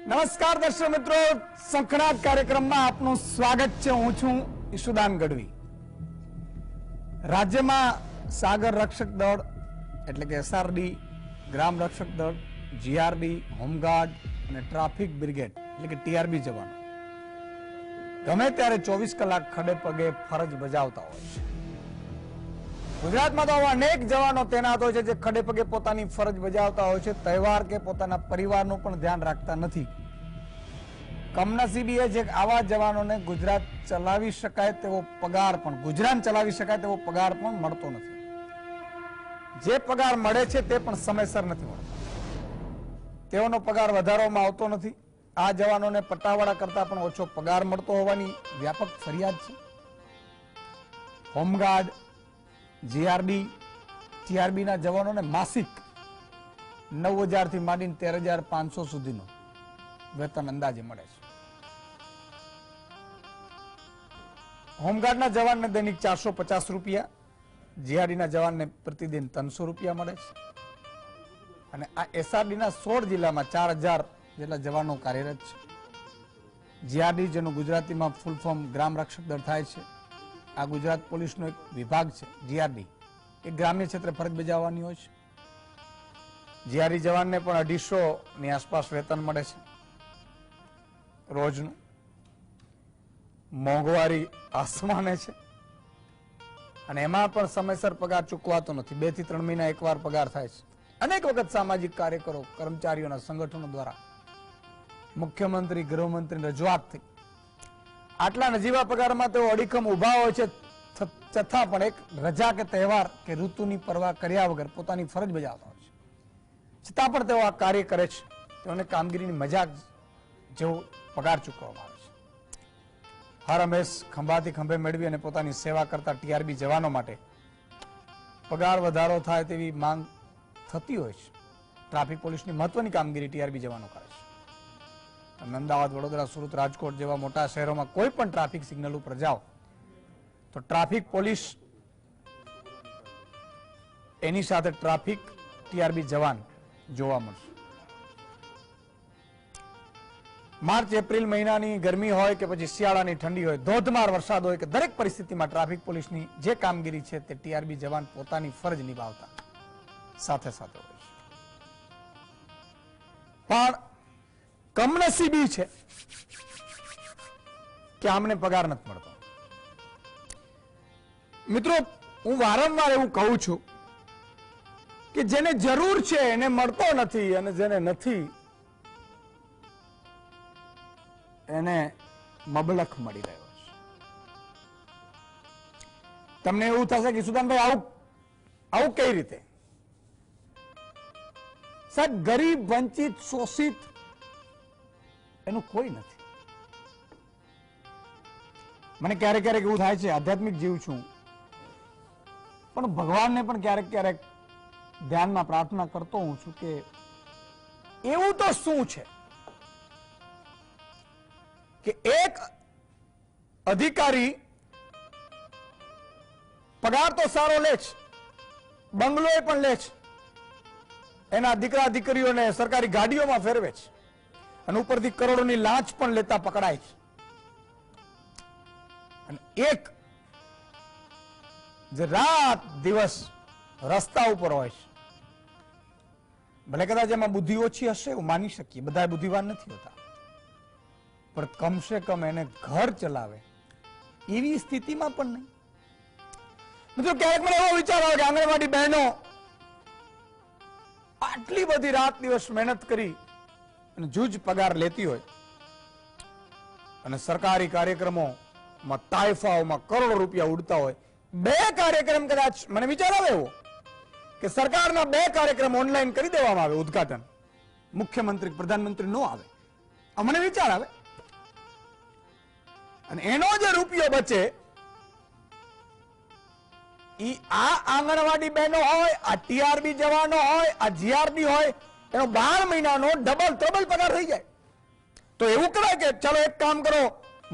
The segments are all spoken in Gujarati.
નમસ્કાર દર્શક મિત્રો, સંખણાટ કાર્યક્રમમાં આપનું સ્વાગત છે। હું છું ઈશુદાન ગઢવી। રાજ્યમાં સાગર રક્ષક દળ એટલે કે એસઆરડી, ગ્રામ રક્ષક દળ, જીઆરડી, હોમગાર્ડ અને ટ્રાફિક બ્રિગેડ એટલે કે ટીઆરબી જવાનો ગમે ત્યારે 24 કલાક ખડે પગે ફરજ બજાવતા હોય છે। ગુજરાતમાં તો આવા અનેક જવાનો તૈનાત હોય છે જે ખડે પગે પોતાની ફરજ બજાવતા હોય છે, તહેવાર કે પોતાના પરિવારનું પણ ધ્યાન રાખતા નથી। કમનસીબી એ છે કે આવા જવાનોને ગુજરાત ચલાવી શકાય તેવો પગાર પણ મળતો નથી। જે પગાર મળે છે તે પણ સમયસર નથી મળતો, તેઓનો પગાર વધારવામાં આવતો નથી। આ જવાનોને પટ્ટાવાળા કરતા પણ ઓછો પગાર મળતો હોવાની વ્યાપક ફરિયાદ છે। હોમગાર્ડ, જીઆરડી, ટીઆરબી ના જવાનોને માસિક 9,000 થી માંડીને 13,500 સુધીનો વેતન અંદાજે મળે છે। હોમગાર્ડના જવાનને દૈનિક 450 રૂપિયા, જીઆરડીના જવાનને પ્રતિદિન 300 રૂપિયા મળે છે। અને આ એસઆરડીના 16 જિલ્લામાં 4,000 જેટલા જવાનો કાર્યરત છે। જીઆરડી, જેનું ગુજરાતીમાં ફૂલ ફોર્મ ગ્રામ રક્ષક દળ થાય છે, આ ગુજરાત પોલીસનો એક વિભાગ છે। જીઆરડી એ ગ્રામ્ય ક્ષેત્રે ફરજ બજાવવાની હોય છે। જીઆરડી જવાનને પણ 250 ની આસપાસ વેતન મળે છે રોજનું। મોંઘવારી આસમાને છે અને એમાં પણ સમયસર પગાર ચૂકવાતો નથી। 2 થી 3 મહિના એકવાર પગાર થાય છે। અનેક વખત સામાજિક કાર્યકરો, કર્મચારીઓના સંગઠનો દ્વારા મુખ્યમંત્રી, ગૃહમંત્રી રજૂઆત થઈ। આટલા નજીવા પગારમાં તેઓ અડીખમ ઉભા હોય છે, છતાં પણ એક રજા કે તહેવાર કે ઋતુની પરવા કર્યા વગર પોતાની ફરજ બજાવતા હોય છે, છતાં પણ તેઓ આ કાર્ય કરે છે। તેઓને કામગીરીની મજાક જેવો પગાર ચૂકવવામાં આવે છે। હર હંમેશ ખંભાથી ખંભે મેળવી અને પોતાની સેવા કરતા ટીઆરબી જવાનો માટે પગાર વધારો થાય તેવી માંગ થતી હોય છે। ટ્રાફિક પોલીસની મહત્વની કામગીરી ટીઆરબી જવાનો કરે છે। અમદાવાદ, વડોદરા, સુરત, રાજકોટ જેવા મોટા શહેરોમાં કોઈ પણ ટ્રાફિક સિગ્નલ ઉપર જાઓ તો ટ્રાફિક પોલીસ એની સાથે ટ્રાફિક ટીઆરબી જવાન જોવા મળશે। માર્ચ એપ્રિલ મહિનાની ગરમી હોય કે પછી શિયાળાની ઠંડી હોય, ધોધમાર વરસાદ હોય કે દરેક પરિસ્થિતિમાં ટ્રાફિક પોલીસની જે કામગીરી છે તે ટીઆરબી જવાન પોતાની ફરજ નિભાવતા સાથે સાથે હોય છે। પણ કમનસીબી છે કે આમને પગાર નથી મળતો। મિત્રો, હું વારંવાર એવું કહું છું કે જેને જરૂર છે એને મળતો નથી અને જેને નથી એને મબલખ મળી રહ્યો છે। તમને એવું થશે કે સુદાનભાઈ આવું કઈ રીતે? સાહેબ, ગરીબ, વંચિત, શોષિત એનું કોઈ નથી। મને ક્યારેક ક્યારેક એવું થાય છે, આધ્યાત્મિક જીવ છું પણ ભગવાનને પણ ક્યારેક ક્યારેક ધ્યાનમાં પ્રાર્થના કરતો હું છું કે એવું તો શું છે કે એક અધિકારી પગાર તો સારો લે છે, બંગલો પણ લે છે, એના દીકરા દીકરીઓને સરકારી ગાડીઓમાં ફેરવે છે અને ઉપરથી કરોડોની લાંચ પણ લેતા પકડાય છે। અને એક જે રાત દિવસ રસ્તા ઉપર હોય છે, ભલે કદાચ એમાં બુદ્ધિ ઓછી હશે એવું માની શકીએ, બધા બુદ્ધિવાન નથી હોતા, પણ કમસે કમ એને ઘર ચલાવે એવી સ્થિતિમાં પણ નહીં। મિત્રો, ક્યારેક મને એવો વિચાર આવે કે આંગણવાડી બહેનો આટલી બધી રાત દિવસ મહેનત કરી અને જૂજ પગાર લેતી હોય અને સરકારી કાર્યક્રમોમાં, તાઇફાઓમાં કરોડો રૂપિયા ઉડતા હોય, 2 કાર્યક્રમ કદાચ મને વિચાર આવે એવો કે સરકારના 2 કાર્યક્રમ ઓનલાઈન કરી દેવામાં આવે, ઉદ્ઘાટન મુખ્યમંત્રી, પ્રધાનમંત્રી નો આવે, મને વિચાર આવે, અને એનો જે રૂપિયો બચે ઈ આ આંગણવાડી બહેનો હોય, આ ટીઆરબી જવાનો હોય, આ જીઆરડી હોય, એનો 12 મહિનાનો ડબલ ત્રબલ પગાર થઈ જાય। તો એવું કરાય કે ચાલો એક કામ કરો,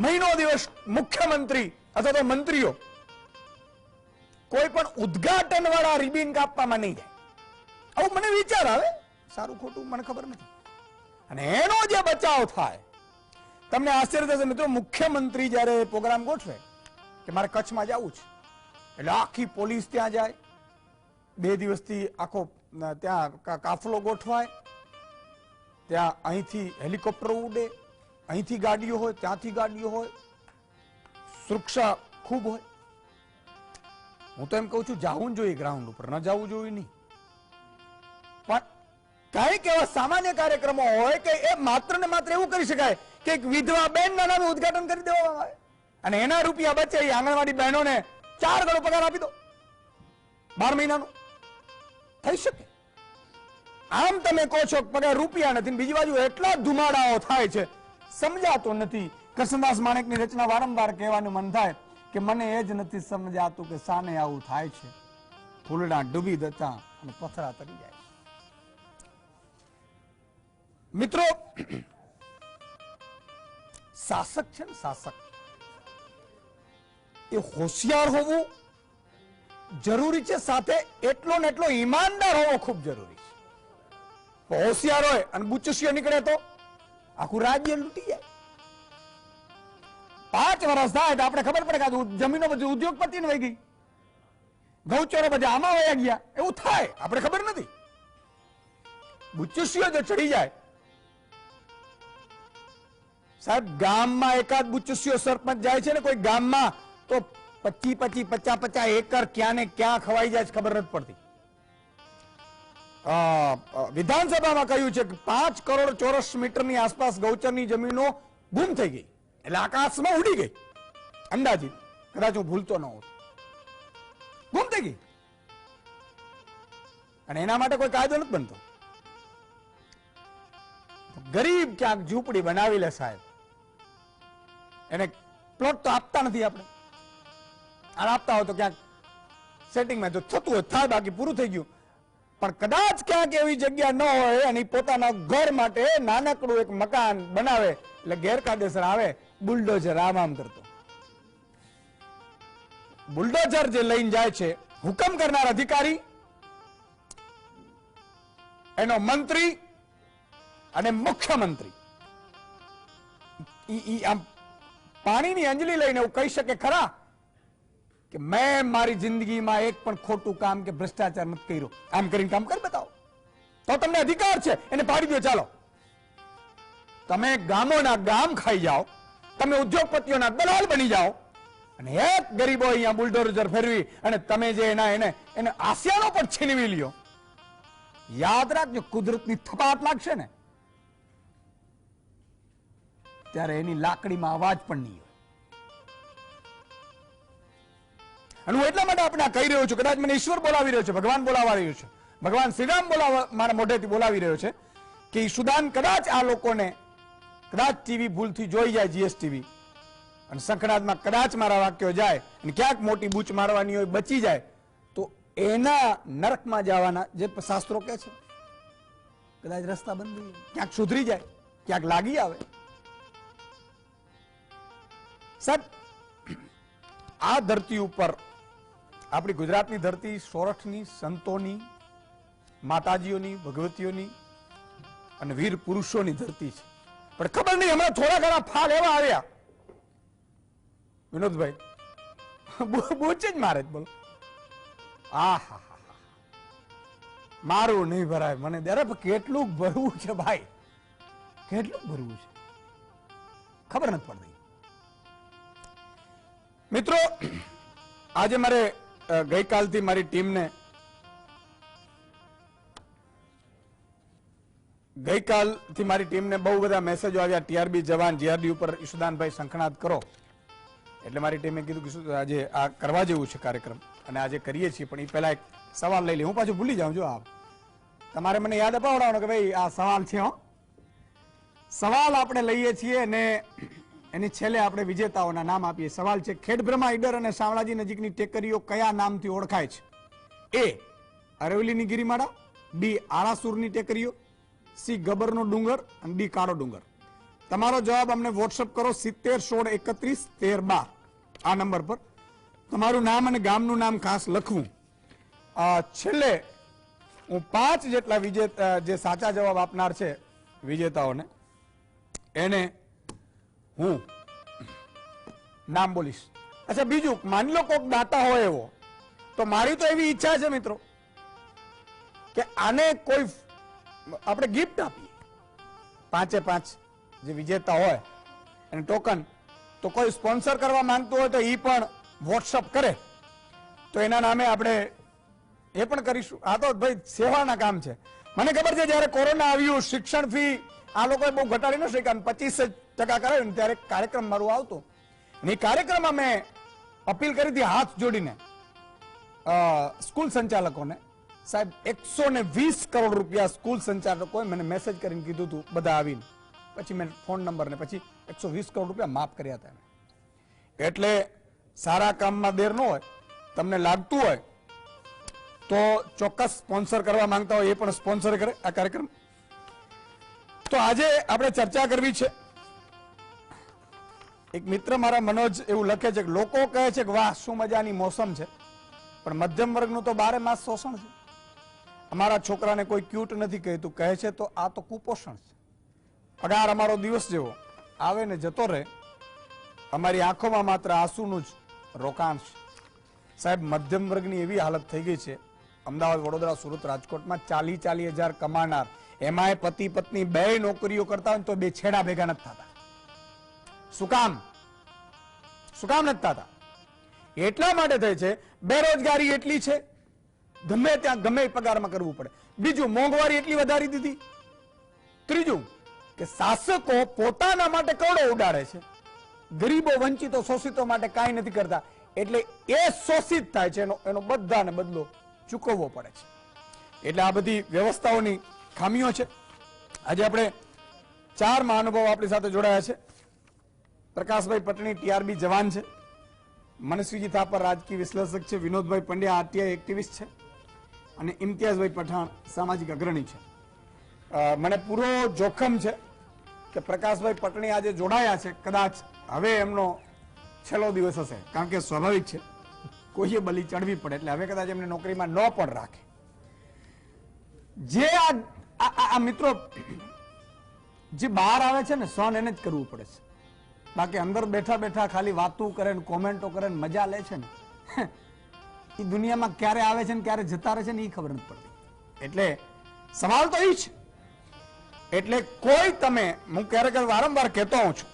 મહિનો દિવસ મુખ્યમંત્રી અથવા તો મંત્રીઓ કોઈ પણ ઉદ્ઘાટન વાળા રિબિન કાપવામાં નહીં જાય। આવું મને વિચાર આવે, સારું ખોટું મને ખબર નથી। અને એનો જે બચાવ થાય, તમને આશ્ચર્ય થશે મિત્રો, મુખ્યમંત્રી જયારે પ્રોગ્રામ ગોઠવે કે મારે કચ્છમાં જવું છે, એટલે આખી પોલીસ ત્યાં જાય, 2 દિવસથી આખો ત્યાં કાફલો ગોઠવાય, ત્યાં અહીંથી હેલિકોપ્ટર ઉડે, અહીંથી ગાડીઓ હોય, ત્યાંથી ગાડીઓ હોય, સુરક્ષા ખૂબ હોય. હું તો એમ કહું છું જવું જોઈએ ગ્રાઉન્ડ ઉપર, ન જવું જોઈએ નહીં. પણ કઈક એવા સામાન્ય કાર્યક્રમો હોય કે એ માત્ર ને માત્ર એવું કરી શકાય કે એક વિધવા બેનના નામે ઉદ્ઘાટન કરી દેવામાં આવે અને એના રૂપિયા બચે એ આંગણવાડી બહેનોને 4 ગણો પગાર આપી દો 12 મહિનાનો. થઈ શકે. આમ તમે કહો છો પગાર રૂપિયા નથી, બીજી બાજુ એટલા ધુમાડાઓ થાય છે, સમજાતો નથી. કૃષ્ણદાસ માણેકની રચના વારંવાર કહેવાનું મન થાય કે મને એ જ નથી સમજાતું કે સાને આવું થાય છે, ફૂલડા ડૂબી દેતા અને પથરા તરી જાય. મિત્રો, શાસક છે ને, શાસક એ હોશિયાર હોવું જરૂરી છે, સાથે એટલો ને એટલો ઈમાનદાર હોવો ખૂબ જરૂરી છે. હોશિયાર હોય અને બુચુસિયો નીકળે તો આખું રાજ્ય લૂંટી જાય. 5 વર્ષ થાય તો આપણે ખબર પડે કે જમીનો બધી ઉદ્યોગપતિ ને વહી ગઈ, ગૌચરો બધા આમાં વયા ગયા, એવું થાય, આપણે ખબર નથી. બુચુસિયો જો ચડી જાય, સાહેબ ગામમાં એકાદ બુચુસિયો સરપંચ જાય છે ને કોઈ ગામમાં તો 25 50 એકર ક્યાં ને ક્યાં ખવાઈ જાય છે, ખબર નથી પડતી. વિધાનસભામાં કહ્યું છે કે 5 કરોડ ચોરસ મીટરની આસપાસ ગૌચરની જમીનો ગુમ થઈ ગઈ, એટલે આકાશમાં ઉડી ગઈ, અંદાજિત, કદાચ હું ભૂલતો ન હોત, ગુમ થઈ ગઈ. અને એના માટે કોઈ કાયદો નથી બનતો. ગરીબ ક્યાંક ઝૂંપડી બનાવી લે સાહેબ, એને પ્લોટ તો આપતા નથી આપણે, અને આપતા હોય તો ક્યાંક સેટિંગમાં જો થતું હોય થાય, બાકી પૂરું થઈ ગયું. પણ કદાચ ક્યાંક એવી જગ્યા ન હોય અને પોતાના ઘર માટે નાનકડું એક મકાન બનાવે, એટલે ગેરકાયદેસર આવે બુલડોઝર આમ કરતો. બુલડોઝર જે લઈને જાય છે, હુકમ કરનાર અધિકારી, એનો મંત્રી અને મુખ્યમંત્રી આમ પાણીની અંજલી લઈને એવું કહી શકે ખરા કે મેં મારી જિંદગીમાં એક પણ ખોટું કામ કે ભ્રષ્ટાચાર નથી કર્યો. આમ કરીને કામ કરી બતાવો તો તમને અધિકાર છે, એને પાડી દો. ચાલો, તમે ગામોના ગામ ખાઈ જાઓ, તમે ઉદ્યોગપતિઓના દલાલ બની જાઓ, અને એક ગરીબો અહીંયા બુલડોઝર ફેરવી અને તમે જે એને આસિયાનો પણ છીનવી લ્યો. યાદ રાખજો, કુદરતની થપાટ લાગશે ને ત્યારે એની લાકડીમાં અવાજ પણ નહીં હોય. અને હું એટલા માટે આપણે કહી રહ્યો છું, કદાચ મને ઈશ્વર બોલાવી રહ્યો છે, ભગવાન બોલાવા રહ્યો છે, ભગવાન શ્રીરામ મારા મોઢેથી બોલાવી રહ્યો છે કે ઈશુદાન કદાચ આ લોકોને કદાચ ટીવી ભૂલથી જોઈ જાય, જીએસટીવી, અને સંખનાદમાં કદાચ મારા વાક્યો જાય અને ક્યાંક મોટી બૂચ મારવાની હોય બચી જાય, તો એના નરકમાં જવાના જે શાસ્ત્રો કહે છે, કદાચ રસ્તા બંધ થઈ જાય, ક્યાંક સુધરી જાય, ક્યાંક લાગી આવે. સાહેબ, આ ધરતી ઉપર, આપણી ગુજરાતની ધરતી સોરઠની, સંતોની, માતાજીઓની, ભગવતીઓની અને વીર પુરુષોની ધરતી છે. પણ ખબર નહીં, હમણાં થોડા ઘણા ફાલ એવા આવ્યા, વિનોદભાઈ બોચે જ મારે જ, બોલો, આહા મારું નહીં ભરાય મને. અરે કેટલું ભરવું છે ભાઈ, કેટલું ભરવું છે, ખબર નથી પડતી. મિત્રો, આજે મારે ગઈકાલથી મારી ટીમને બહુ બધા મેસેજો આવ્યા, ટીઆરબી જવાન જીઆરડી ઉપર ઈશુદાનભાઈ શંખનાદ કરો, એટલે મારી ટીમે કીધું કે આજે આ કરવા જેવું છે કાર્યક્રમ, અને આજે કરીએ છીએ. પણ એ પહેલા એક સવાલ લઈ લે, હું પાછું ભૂલી જાઉં. જો આ તમારે મને યાદ અપાવડાવવાનો કે ભાઈ આ સવાલ છે. સવાલ આપણે લઈએ છીએ અને એની છેલ્લે આપણે વિજેતાઓના નામ આપીએ. સવાલ છે, ખેડબ્રહ્મા, ઈડર અને શામળાજી નજીકની ટેકરીઓ કયા નામથી ઓળખાય છે? એ અરવલ્લીની ગિરિમાળા, બી આરાસુરની ટેકરીઓ, સી ગબરનો ડુંગર અને ડી કાળો ડુંગર. તમારો જવાબ અમને વોટ્સઅપ કરો 7016311312 આ નંબર પર. તમારું નામ અને ગામનું નામ ખાસ લખવું. છેલ્લે હું 5 જેટલા જે સાચા જવાબ આપનાર છે વિજેતાઓને એને હું નામ બોલીશ. અચ્છા, બીજું માની લો કોઈક દાતા હોય એવો, તો મારી તો એવી ઈચ્છા છે મિત્રો કે આને કોઈ આપણે ગિફ્ટ આપીએ, 5 જે વિજેતા હોય એને ટોકન. તો કોઈ સ્પોન્સર કરવા માંગતું હોય તો એ પણ વોટ્સઅપ કરે તો એના નામે આપણે એ પણ કરીશું. આ તો ભાઈ સેવાના કામ છે. મને ખબર છે જયારે કોરોના આવ્યું, શિક્ષણ ફી આ લોકોએ બહુ ઘટાડી ન શક્યા, 25% કરાવ્યું ને ત્યારે કાર્યક્રમ મારું આવતો. એ કાર્યક્રમમાં મેં અપીલ કરી હતી હાથ જોડીને સ્કૂલ સંચાલકોને, સાહેબ 120 કરોડ રૂપિયા સ્કૂલ સંચાલકોએ મને મેસેજ કરીને કીધું હતું બધા આવીને. પછી મેં ફોન નંબર ને પછી 120 કરોડ રૂપિયા માફ કર્યા હતા. એટલે સારા કામમાં દેર ન હોય. તમને લાગતું હોય તો ચોક્કસ સ્પોન્સર કરવા માંગતા હોય એ પણ સ્પોન્સર કરે આ કાર્યક્રમ. તો આજે આપણે ચર્ચા કરવી છે. એક મિત્ર મારા મનોજ એવું લખે છે કે લોકો કહે છે કે વાહ શું મજાની મોસમ છે, પણ મધ્યમ વર્ગનું તો 12 માસ શોષણ છે. અમારા છોકરાને કોઈ ક્યુટ નથી કહેતું, કહે છે તો આ તો કુપોષણ છે. પગાર અમારો દિવસ જેવો આવે ને જતો રહે, અમારી આંખોમાં માત્ર આંસુનું જ રોકાણ છે. સાહેબ, મધ્યમ વર્ગની એવી હાલત થઈ ગઈ છે. અમદાવાદ, વડોદરા, સુરત, રાજકોટમાં 40 હજાર કમાનાર, એમાંય પતિ પત્ની 2 નોકરીઓ કરતા હોય તો 2 છેડા ભેગા નથી થતા. શું કામ નથી થતા? એટલા માટે થઈ છે બેરોજગારી એટલી છે, ગમે ત્યાં ગમે પગારમાં કરવું પડે. બીજું, મોંઘવારી એટલી વધારી દીધી. ત્રીજું કે શાસકો પોતાના માટે કરોડો ઉડાડે છે, ગરીબો, વંચિતો, શોષિતો માટે કાંઈ નથી કરતા. એટલે એ શોષિત થાય છે, એનો બધાને બદલો ચૂકવવો પડે છે. એટલે આ બધી વ્યવસ્થાઓની ખામીઓ છે. આજે આપણે 4 મહાનુભાવો આપણી સાથે જોડાયા છે. પ્રકાશભાઈ પટણી ટીઆરબી જવાન છે, મનસ્વીજી થાપર રાજકીય વિશ્લેષક છે, વિનોદભાઈ પંડ્યા આરટીઆઈ એક્ટિવિસ્ટ છે, અને ઇમ્તિયાઝભાઈ પઠાણ સામાજિક અગ્રણી છે. મને પૂરો જોખમ છે કે પ્રકાશભાઈ પટણી આજે જોડાયા છે, કદાચ હવે એમનો છેલ્લો દિવસ હશે, કારણ કે સ્વાભાવિક છે કોઈએ બલી ચડવી પડે, એટલે હવે કદાચ એમને નોકરીમાં ન પણ રાખે. જે આ મિત્રો જે બહાર આવે છે ને સહન એને જ કરવું પડે છે. બાકી અંદર બેઠા બેઠા ખાલી વાતો કરે ને કોમેન્ટો કરે ને મજા લે છે ને, એ દુનિયામાં ક્યારે આવે છે ને ક્યારે જતા રહે છે ને એ ખબર નથી પડતી. એટલે સવાલ તો એ છે. એટલે કોઈ તમે, હું ક્યારેક વારંવાર કહેતો હોઉં છું,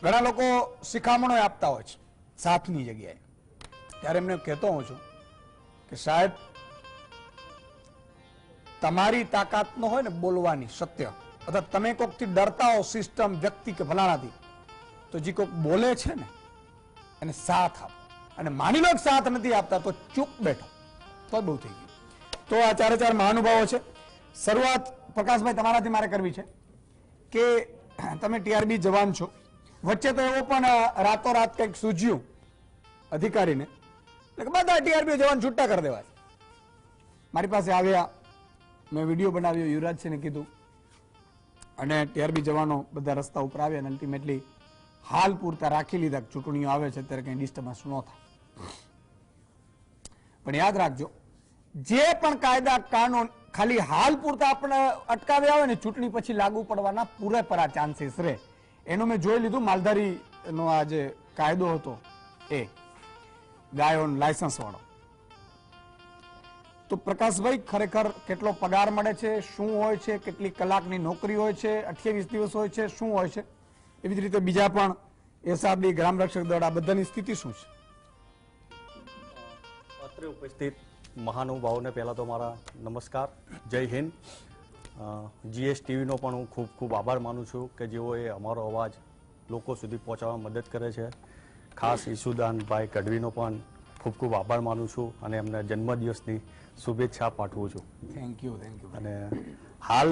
ઘણા લોકો શિખામણો આપતા હોય છે સાથની જગ્યાએ, ત્યારે એમને કહેતો હોઉં છું કે સાહેબ, તમારી તાકાત ન હોય ને બોલવાની સત્ય, અથવા તમે કોઈકથી ડરતા હો, સિસ્ટમ, વ્યક્તિ કે ફલાણાથી, તો જે કોઈક બોલે છે ને એને સાથ આપો. અને માની લો સાથ નથી આપતા તો ચૂપ બેઠો તો બહુ થઈ ગયું. તો આ 4 મહાનુભાવો છે. શરૂઆત પ્રકાશભાઈ તમારાથી મારે કરવી છે કે તમે ટીઆરબી જવાન છો, વચ્ચે તો એવો પણ રાતોરાત કંઈક સૂઝ્યું અધિકારીને, એટલે બધા ટીઆરબી જવાન છૂટા કરી દેવા છે. મારી પાસે આવ્યા, મેં વિડીયો બનાવ્યો, યુવરાજસિંહને કીધું, અને ટીઆરબી જવાનો બધા રસ્તા ઉપર આવ્યા, અને અલ્ટિમેટલી હાલ પૂરતા રાખી લીધા. ચૂંટણીઓ આવે છે ત્યારે કઈ ડિસ્ટર્બન્સ ન થાય. પણ યાદ રાખજો, જે પણ કાયદા કાનૂન ખાલી હાલ પૂરતા આપણે અટકાવ્યા હોય ને, ચૂંટણી પછી લાગુ પડવાના પૂરેપૂરા ચાન્સીસ રહે. એનું મેં જોઈ લીધું. માલધારીનો આ જે કાયદો હતો એ ગાય ઓન લાયસન્સ વાળો, તો પ્રકાશભાઈ ખરેખર કેટલો પગાર મળે છે, શું હોય છે, કેટલી કલાકની નોકરી હોય છે, 28 દિવસ હોય છે, શું હોય છે? એવી જ રીતે બીજા પણ એસઆરડી, ગ્રામ રક્ષક દળ, આ બધાની સ્થિતિ શું છે? અત્રે ઉપસ્થિત મહાનુભાવોને પહેલા તો મારા નમસ્કાર, જય હિન્દ. જીએસ ટીવીનો પણ હું ખૂબ ખૂબ આભાર માનું છું કે જેઓએ અમારો અવાજ લોકો સુધી પહોંચાડવામાં મદદ કરે છે. ખાસ ઈશુદાનભાઈ ગઢવીનો પણ ખૂબ ખૂબ આભાર માનું છું અને એમને જન્મદિવસની શુભેચ્છા પાઠવું છું. Thank you. અને હાલ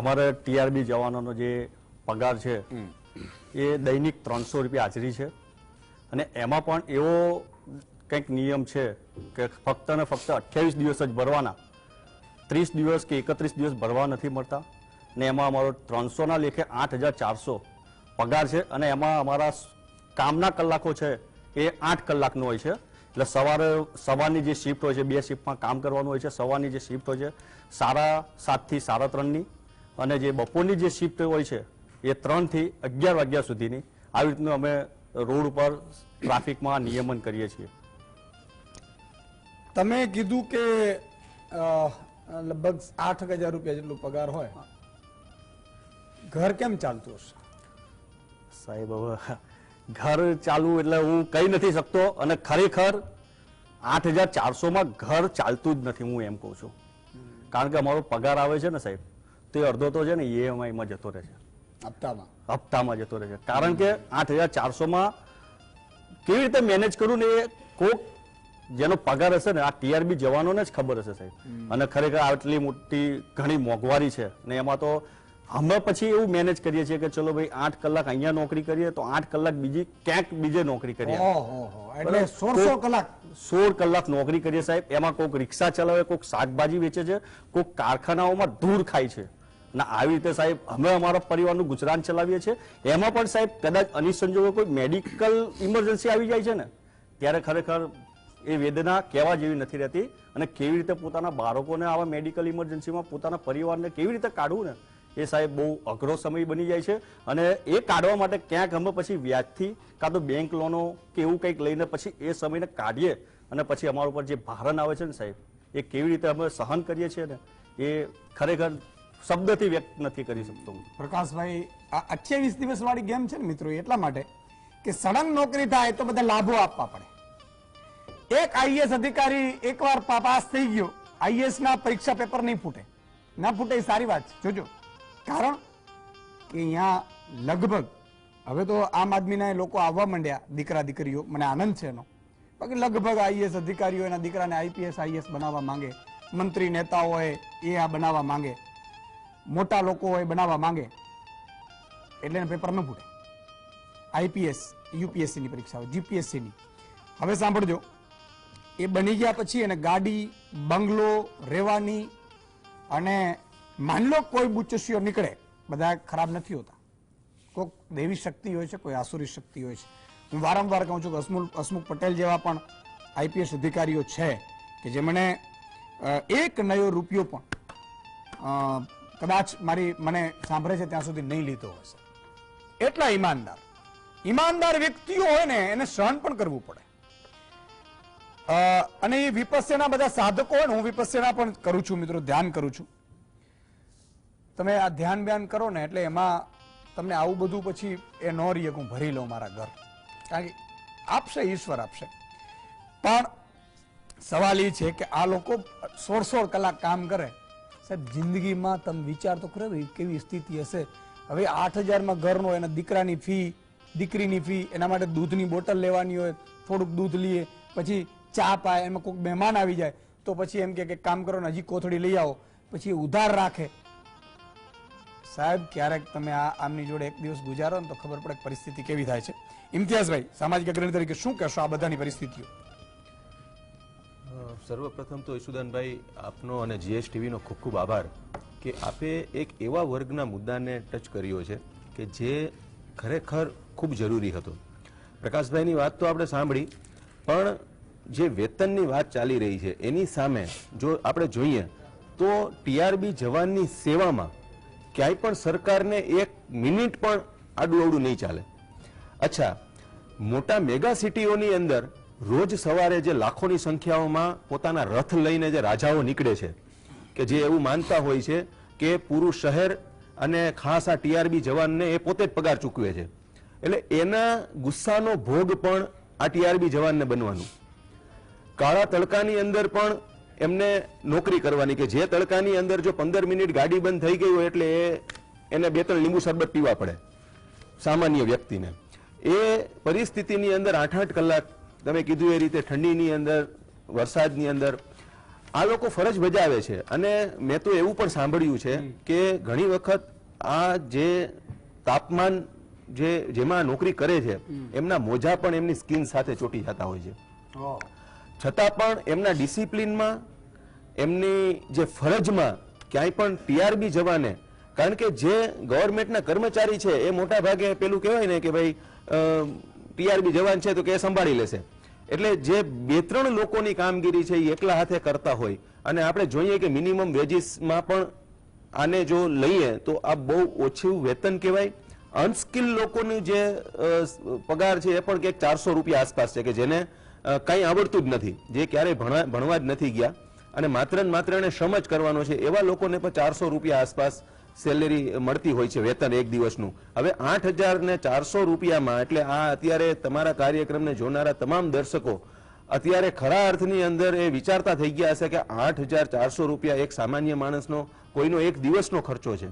અમારે ટીઆરબી જવાનોનો જે પગાર છે એ દૈનિક 300 રૂપિયા હાજરી છે, અને એમાં પણ એવો કંઈક નિયમ છે કે ફક્ત ને ફક્ત 28 દિવસ જ ભરવાના, 30 દિવસ કે 31 દિવસ ભરવા નથી મળતા. ને એમાં અમારો 300ના લેખે 8400 પગાર છે, અને એમાં અમારા કામના કલાકો છે એ 8 કલાકનો હોય છે. એટલે સવારની જે શિફ્ટ હોય છે, 2 શિફ્ટમાં કામ કરવાનું હોય છે. સવારની જે શિફ્ટ હોય છે 7:30 થી 3:30ની, અને જે બપોરની જે શિફ્ટ હોય છે એ 3 થી 11 વાગ્યા સુધીની આવી રીતનું અમે રોડ ઉપર ટ્રાફિકમાં નિયમન કરીએ છીએ. તમે કીધું કે લગભગ 8,000 રૂપિયા જેટલો પગાર હોય, ઘર કેમ ચાલતું હશે? સાહેબ હવે ઘર ચાલુ એટલે હું કહી નથી શકતો, અને ખરેખર 8,400 ઘર ચાલતું જ નથી, હું એમ કહું છું. કારણ કે અમારો પગાર આવે છે ને સાહેબ, તો એ અડધો તો છે ને EMI માં જતો રહે છે, હપ્તામાં જતો રહે છે. કારણ કે 8,400 કેવી રીતે મેનેજ કરવું ને એ કોક જેનો પગાર હશે ને, આ TRB જવાનોને જ ખબર હશે સાહેબ. અને ખરેખર આટલી મોટી ઘણી મોંઘવારી છે ને, એમાં તો અમે પછી એવું મેનેજ કરીએ છીએ કે ચલો ભાઈ 8 કલાક અહીંયા નોકરી કરીએ તો 8 કલાક બીજી ક્યાંક બીજે નોકરી કરીએ. એટલે 16 કલાક નોકરી કરીએ સાહેબ. એમાં કોઈક રિક્ષા ચલાવે, કોઈક શાકભાજી વેચે છે, કોઈક કારખાનાઓમાં ધૂળ ખાય છે. ના આવી રીતે સાહેબ અમે અમારા પરિવારનું ગુજરાન ચલાવીએ છીએ. એમાં પણ સાહેબ કદાચ અનિસંજોગો કોઈ મેડિકલ ઇમરજન્સી આવી જાય છે ને, ત્યારે ખરેખર એ વેદના કહેવા જેવી નથી રહેતી. અને કેવી રીતે પોતાના બાળકોને આવા મેડિકલ ઇમરજન્સીમાં પોતાના પરિવારને કેવી રીતે કાઢવું ને, એ સાહેબ બહુ અઘરો સમય બની જાય છે. અને એ કાઢવા માટે ક્યાંક અમે પછી વ્યાજથી કાં તો બેંક લોનો કે એવું કંઈક લઈને પછી એ સમયને કાઢીએ. અને પછી અમારા ઉપર જે ભારણ આવે છે ને સાહેબ, એ કેવી રીતે અમે સહન કરીએ છીએ ને, એ ખરેખર શબ્દથી વ્યક્ત નથી કરી શકતો. પ્રકાશભાઈ, આ 28 દિવસ વાળી ગેમ છે ને મિત્રો, એટલા માટે કે સળંગ નોકરી થાય તો બધા લાભો આપવા પડે. એક IAS અધિકારી એકવાર પાસ થઈ ગયો, IAS ના પરીક્ષા પેપર નહીં ફૂટે. ના ફૂટે એ સારી વાત છે, જોજો. કારણ કે અહીંયા લગભગ હવે તો આમ આદમીના લોકો આવવા માંડ્યા, દીકરા દીકરીઓ, મને આનંદ છે એનો. બાકી લગભગ IAS અધિકારીઓ એના દીકરાને IPS IAS બનાવવા માંગે, મંત્રી નેતા હોય એ આ બનાવવા માંગે, મોટા લોકો હોય બનાવવા માંગે, એટલે એને પેપર ન ફૂટે. IPS UPSC ની પરીક્ષા હોય, GPSC ની. હવે સાંભળજો, એ બની ગયા પછી એને ગાડી, બંગલો, રહેવાની, અને માની લો કોઈ બુચસીઓ નીકળે, બધા ખરાબ નથી હોતા. કોઈક દેવી શક્તિ હોય છે, કોઈ આસુરી શક્તિ હોય છે. હું વારંવાર કહું છું કે હસમુખ પટેલ જેવા પણ IPS અધિકારીઓ છે કે જેમણે એક નયો રૂપિયો પણ કદાચ મને સાંભળે છે ત્યાં સુધી નહીં લીધો હશે. એટલા ઈમાનદાર વ્યક્તિઓ હોય ને, એને સહન પણ કરવું પડે. અને એ વિપસ્યના બધા સાધકો હોય ને, હું વિપસ્યના પણ કરું છું મિત્રો, ધ્યાન કરું છું. તમે આ ધ્યાન બ્યાન કરો ને, એટલે એમાં તમને આવું બધું પછી એ ન રહીએ હું ભરી લઉં મારા ઘર. કારણ કે આપશે, ઈશ્વર આપશે. પણ સવાલ એ છે કે આ લોકો 16 કલાક કામ કરે સાહેબ. જિંદગીમાં તમે વિચાર તો કરો કેવી સ્થિતિ હશે. હવે 8,000 ઘરનો, એના દીકરાની ફી, દીકરીની ફી, એના માટે દૂધની બોટલ લેવાની હોય, થોડુંક દૂધ લઈએ, પછી ચા પાય, એમાં કોઈક મહેમાન આવી જાય તો પછી એમ કે કામ કરો ને હજી કોથળી લઈ આવો, પછી ઉધાર રાખે. સાહેબ ક્યારેક તમે આમની જોડે એક દિવસ ગુજારો ને તો ખબર પડે પરિસ્થિતિ કેવી થાય છે. ઇમ્તિયાઝભાઈ, સામાજિક અગ્રણી તરીકે શું કહેશો આ બધાની પરિસ્થિતિઓ? સર્વપ્રથમ તો ઈશુદાનભાઈ, આપનો અને GSTV નો ખૂબ ખૂબ આભાર કે આપે એક એવા વર્ગના મુદ્દાને ટચ કર્યો છે કે જે ખરેખર ખૂબ જરૂરી હતો. પ્રકાશભાઈની વાત તો આપણે સાંભળી, પણ જે વેતનની વાત ચાલી રહી છે એની સામે જો આપણે જોઈએ તો TRB જવાનની સેવામાં ક્યાંય પણ સરકારને એક મિનિટ પણ આડું અવડું નહીં ચાલે. અચ્છા, મોટા મેગા સિટીઓની અંદર રોજ સવારે જે લાખોની સંખ્યાઓમાં પોતાના રથ લઈને જે રાજાઓ નીકળે છે, કે જે એવું માનતા હોય છે કે પૂરું શહેર અને ખાસ આ TRB જવાનને એ પોતે જ પગાર ચૂકવે છે, એટલે એના ગુસ્સાનો ભોગ પણ આ TRB જવાનને બનવાનું. કાળા તડકાની અંદર પણ એમને નોકરી કરવાની, કે જે તડકાની અંદર જો 15 મિનિટ ગાડી બંધ થઈ ગઈ હોય એટલે એને 2-3 લીંબુ શરબત પીવા પડે સામાન્ય વ્યક્તિને. એ પરિસ્થિતિની અંદર 8-8 કલાક તમે કીધું એ રીતે ઠંડીની અંદર, વરસાદની અંદર આ લોકો ફરજ બજાવે છે. અને મેં તો એવું પણ સાંભળ્યું છે કે ઘણી વખત આ જે તાપમાન જેમાં નોકરી કરે છે એમના મોજા પણ એમની સ્કિન સાથે ચોટી જતા હોય છે. છતાં પણ એમના ડિસિપ્લિનમાં, એમની જે ફરજમાં ક્યાંય પણ TRB જવાને, કારણ કે જે ગવર્મેન્ટના કર્મચારી છે એ મોટા ભાગે પેલું કહેવાય ને કે ભાઈ TRB જવાન છે તો કે સંભાળી લેશે, એટલે જે 2-3 લોકોની કામગીરી છે એ એકલા હાથે કરતા હોય. અને આપણે જોઈએ કે મિનિમમ વેજીસમાં પણ આને જો લઈએ તો આ બહુ ઓછું વેતન કહેવાય. અનસ્કિલ લોકોની જે પગાર છે એ પણ ક્યાંક 400 રૂપિયા આસપાસ છે, કે જેને કંઈ આવડતું જ નથી, જે ક્યારેય ભણવા જ નથી ગયા અને માત્ર ને માત્ર એને શ્રમ જ કરવાનો છે, એવા લોકોને પણ 400 રૂપિયા આસપાસ સેલેરી મળતી હોય છે, વેતન એક દિવસનું. હવે 8,400 રૂપિયામાં, એટલે આ અત્યારે તમારા કાર્યક્રમને જોનારા તમામ દર્શકો અત્યારે ખરા અર્થની અંદર એ વિચારતા થઈ ગયા હશે કે 8,400 રૂપિયા એક સામાન્ય માણસનો, કોઈનો એક દિવસનો ખર્ચો છે,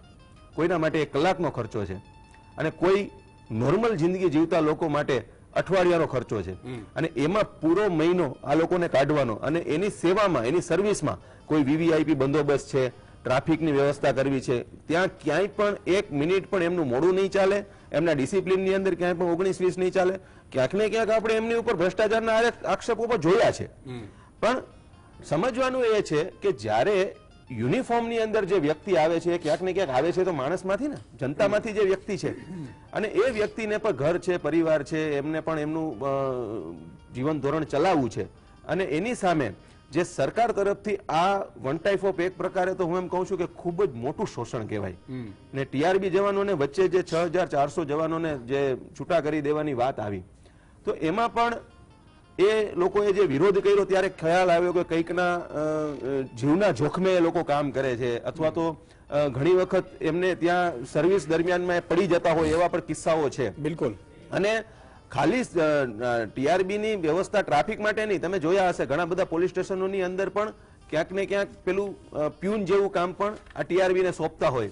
કોઈના માટે એક કલાકનો ખર્ચો છે, અને કોઈ નોર્મલ જિંદગી જીવતા લોકો માટે અઠવાડિયાનો ખર્ચો છે. અને એમાં પૂરો મહિનો આ લોકોને કાઢવાનો, અને એની સેવામાં, એની સર્વિસમાં કોઈ વીવીઆઈપી બંદોબસ્ત છે, ટ્રાફિકની વ્યવસ્થા કરવી છે, ત્યાં ક્યાંય પણ એક મિનિટ પણ એમનું મોડું નહીં ચાલે, એમના ડિસિપ્લિનની અંદર ક્યાંય પણ 19-20 નહીં ચાલે. ક્યાંક ને ક્યાંક આપણે એમની ઉપર ભ્રષ્ટાચારના આક્ષેપો પણ જોયા છે, પણ સમજવાનું એ છે કે જ્યારે યુનિફોર્મની અંદર જે વ્યક્તિ આવે છે, ક્યાંક ને ક્યાંક આવે છે તો માણસમાંથી ને, જનતામાંથી જે વ્યક્તિ છે, અને એ વ્યક્તિને પણ ઘર છે, પરિવાર છે, એમને પણ એમનું જીવન ધોરણ ચલાવવું છે, અને એની સામે જે સરકાર તરફથી આ વન ટાઈપ ઓફ, એક પ્રકારે તો હું એમ કહું છું કે ખૂબ જ મોટું શોષણ કહેવાય. ને ટીઆરબી જવાનોને વચ્ચે જે 6,400 જવાનોને જે છૂટા કરી દેવાની વાત આવી, તો એમાં પણ એ લોકોએ જે વિરોધ કર્યો ત્યારે ખ્યાલ આવ્યો કે કંઈકના જીવના જોખમે એ લોકો કામ કરે છે, અથવા તો ઘણી વખત એમને ત્યાં સર્વિસ દરમિયાનમાં પડી જતા હોય એવા પણ કિસ્સાઓ છે. બિલકુલ. અને ખાલી ટીઆરબીની વ્યવસ્થા ટ્રાફિક માટે નહીં, તમે જોયા હશે ઘણા બધા પોલીસ સ્ટેશનોની અંદર પણ ક્યાંક ને ક્યાંક પેલું પ્યુન જેવું કામ પણ આ ટીઆરબી ને સોંપતા હોય,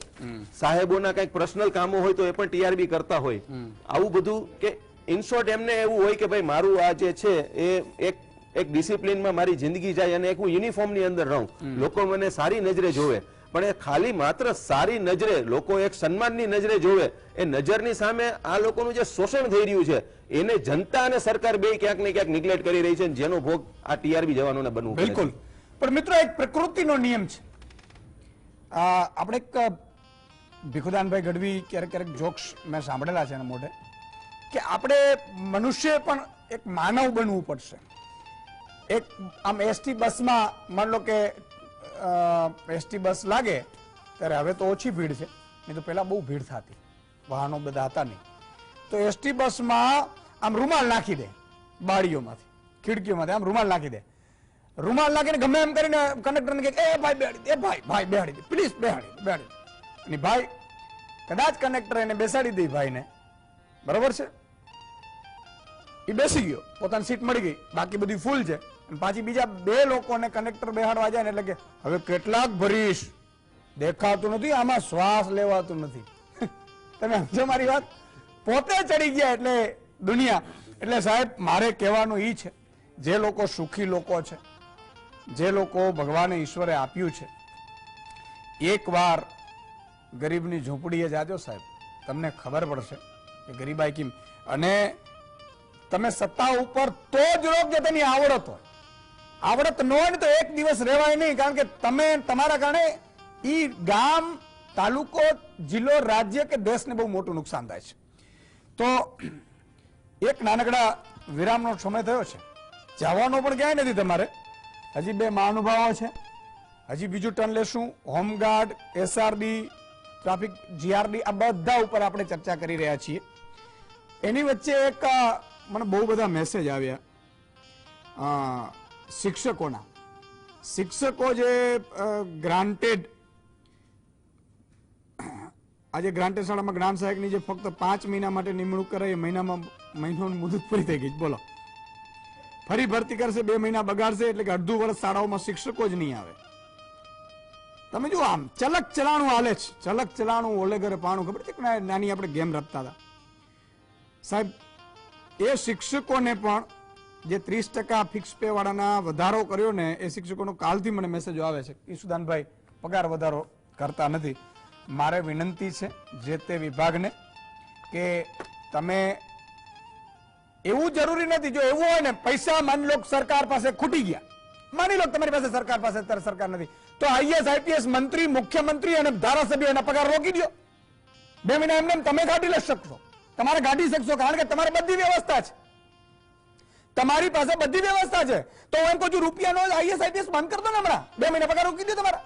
સાહેબોના કંઈક પર્સનલ કામો હોય તો એ પણ ટીઆરબી કરતા હોય. આવું બધું, કે ઇન શોર્ટ એમને એવું હોય કે ભાઈ મારું આ જે છે એ એક ડિસિપ્લિનમાં મારી જિંદગી જાય અને એક હું યુનિફોર્મની અંદર રહું, લોકો મને સારી નજરે જોવે. પણ એ ખાલી માત્ર સારી નજરે, લોકો એક સન્માનની નજરે જોવે, એ નજરની સામે આ લોકોનું જે શોષણ થઈ રહ્યું છે એને જનતા અને સરકાર બે ક્યાંક ને ક્યાંક નિગ્લેક્ટ કરી રહી છે, જેનો ભોગ આ ટીઆરબી જવાનોને બનવું. બિલકુલ. પણ મિત્રો, એક પ્રકૃતિનો નિયમ છે. આપણે એક ભીખુદાનભાઈ ગઢવી ક્યારેક ક્યારેક જોક્સ મેં સાંભળેલા છે એના મોઢે, કે આપણે મનુષ્ય પણ એક માનવ બનવું પડશે. એક આમ એસટી બસમાં માન લો કે એસટી બસ લાગે ત્યારે, હવે તો ઓછી ભીડ છે, નહીં તો પહેલા બહુ ભીડ થતી, વાહનો બધા હતા નહીં, તો એસટી બસમાં આમ રૂમાલ નાખી દે, બાળીઓમાંથી, ખિડકીઓમાંથી આમ રૂમાલ નાખી દે. રૂમાલ નાખીને ગમે એમ કરીને કંડક્ટરને કહે, એ ભાઈ બેહાડી દે, ભાઈ બેહાડી દે, પ્લીઝ બેહાડી. અને ભાઈ કદાચ કંડક્ટર એને બેસાડી દે ભાઈને, બરોબર છે, એ બેસી ગયો, પોતાની સીટ મળી ગઈ, બાકી બધી ફૂલ છે, અને પાછી બીજા 2 લોકોને કંડક્ટર બેહાડવા જાય ને એટલે કે હવે કેટલાક ભરીશ, દેખાતું નથી, આમાં શ્વાસ લેવાતું નથી. તમે સમજો મારી વાત? પોતે ચડી ગયા એટલે દુનિયા. એટલે સાહેબ, મારે કહેવાનું એ છે, જે લોકો સુખી લોકો છે, જે લોકો ભગવાને ઈશ્વરે આપ્યું છે, એકવાર ગરીબની ઝૂંપડીએ જાજો સાહેબ, તમને ખબર પડશે કે ગરીબાઈ કેમ. અને તમે સત્તા ઉપર તો જ રહો કે તેની આવડત હોય. આવડત ન હોય ને તો એક દિવસ રહેવાય નહીં, કારણ કે તમે તમારા કારણે ઈ ગામ, તાલુકો, જિલ્લો, રાજ્ય કે દેશને બહુ મોટું નુકસાન થાય છે. તો એક નાનકડા વિરામનો સમય થયો છે, જવાનો પણ ક્યાંય નથી તમારે. હજી 2 મહાનુભાવો છે, હજી બીજું ટર્ન લેશું. હોમગાર્ડ, એસઆરડી, ટ્રાફિક, જીઆરડી, આ બધા ઉપર આપણે ચર્ચા કરી રહ્યા છીએ. એની વચ્ચે એક મને બહુ બધા મેસેજ આવ્યા શિક્ષકોના. શિક્ષકો જે ગ્રાન્ટેડ, આજે ગ્રાન્ટેડ શાળામાં જ્ઞાન સહાયકની જે ફક્ત 5 મહિના માટે નિમણૂક કરાઈ, મહિનાની મુદત પૂરી થઈ ગઈ. બોલો, ફરી ભરતી કરશે, 2 મહિના બગાડશે, એટલે કે અડધું વર્ષ શાળાઓમાં શિક્ષકો જ નહીં આવે. તમે જુઓ, આમ ચલક ચલાણું હાલે છે, ચલક ચલાણું ઓલે ઘરે પાણું. ખબર છે કે નાની આપણે ગેમ રમતા હતા સાહેબ? એ શિક્ષકોને પણ જે 30% ફિક્સ પે વાળાના વધારો કર્યો ને, એ શિક્ષકોનો કાલથી મને મેસેજો આવે છે, ઈસુદાનભાઈ પગાર વધારો કરતા નથી. મારે વિનંતી છે જે તે વિભાગને કે તમે, એવું જરૂરી નથી, જો એવું હોય ને, પૈસા માની લો સરકાર પાસે ખૂટી ગયા, માની લો તમારી પાસે સરકાર પાસે અત્યારે સરકાર નથી, તો આઈએસ આઈપીએસ મંત્રી, મુખ્યમંત્રી અને ધારાસભ્ય એના પગાર રોકી દો. 2 મહિના એમને તમે કાઢી લઈ શકશો, તમારે કાઢી શકશો, કારણ કે તમારે બધી વ્યવસ્થા છે, તમારી પાસે બધી વ્યવસ્થા છે. તો એમ કહું છું, રૂપિયાનો આઈએસ આઈપીએસ બંધ કરતો ને હમણાં, 2 મહિના પગાર રોકી દો તમારા.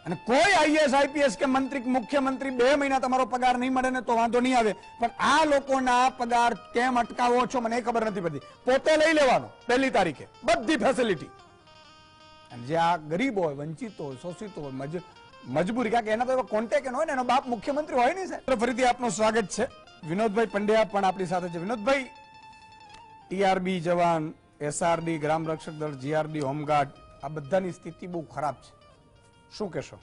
અને કોઈ આઈએએસ આઈપીએસ કે મંત્રી કે મુખ્યમંત્રી 2 મહિના તમારો પગાર નહીં મળે ને તો વાંધો નહીં આવે, પણ આ લોકોના પગાર કેમ અટકાવો છો મને એ ખબર નથી પડતી. પોતે લઈ લેવાનો 1લી તારીખે બધી ફેસિલિટી, અને જે આ ગરીબ હોય, વંચિત હોય, શોષિત હોય, મજબૂરી, કારણ કે એના તો એવો કોન્ટેક્ટ હોય ને, એનો બાપ મુખ્યમંત્રી હોય નહીં સાહેબ. ફરીથી આપનું સ્વાગત છે. વિનોદભાઈ પંડ્યા પણ આપણી સાથે છે. વિનોદભાઈ, ટીઆરબી જવાન, એસઆરડી, ગ્રામ રક્ષક દળ, જીઆરડી, હોમગાર્ડ, આ બધાની સ્થિતિ બહુ ખરાબ છે, શું કહેશો?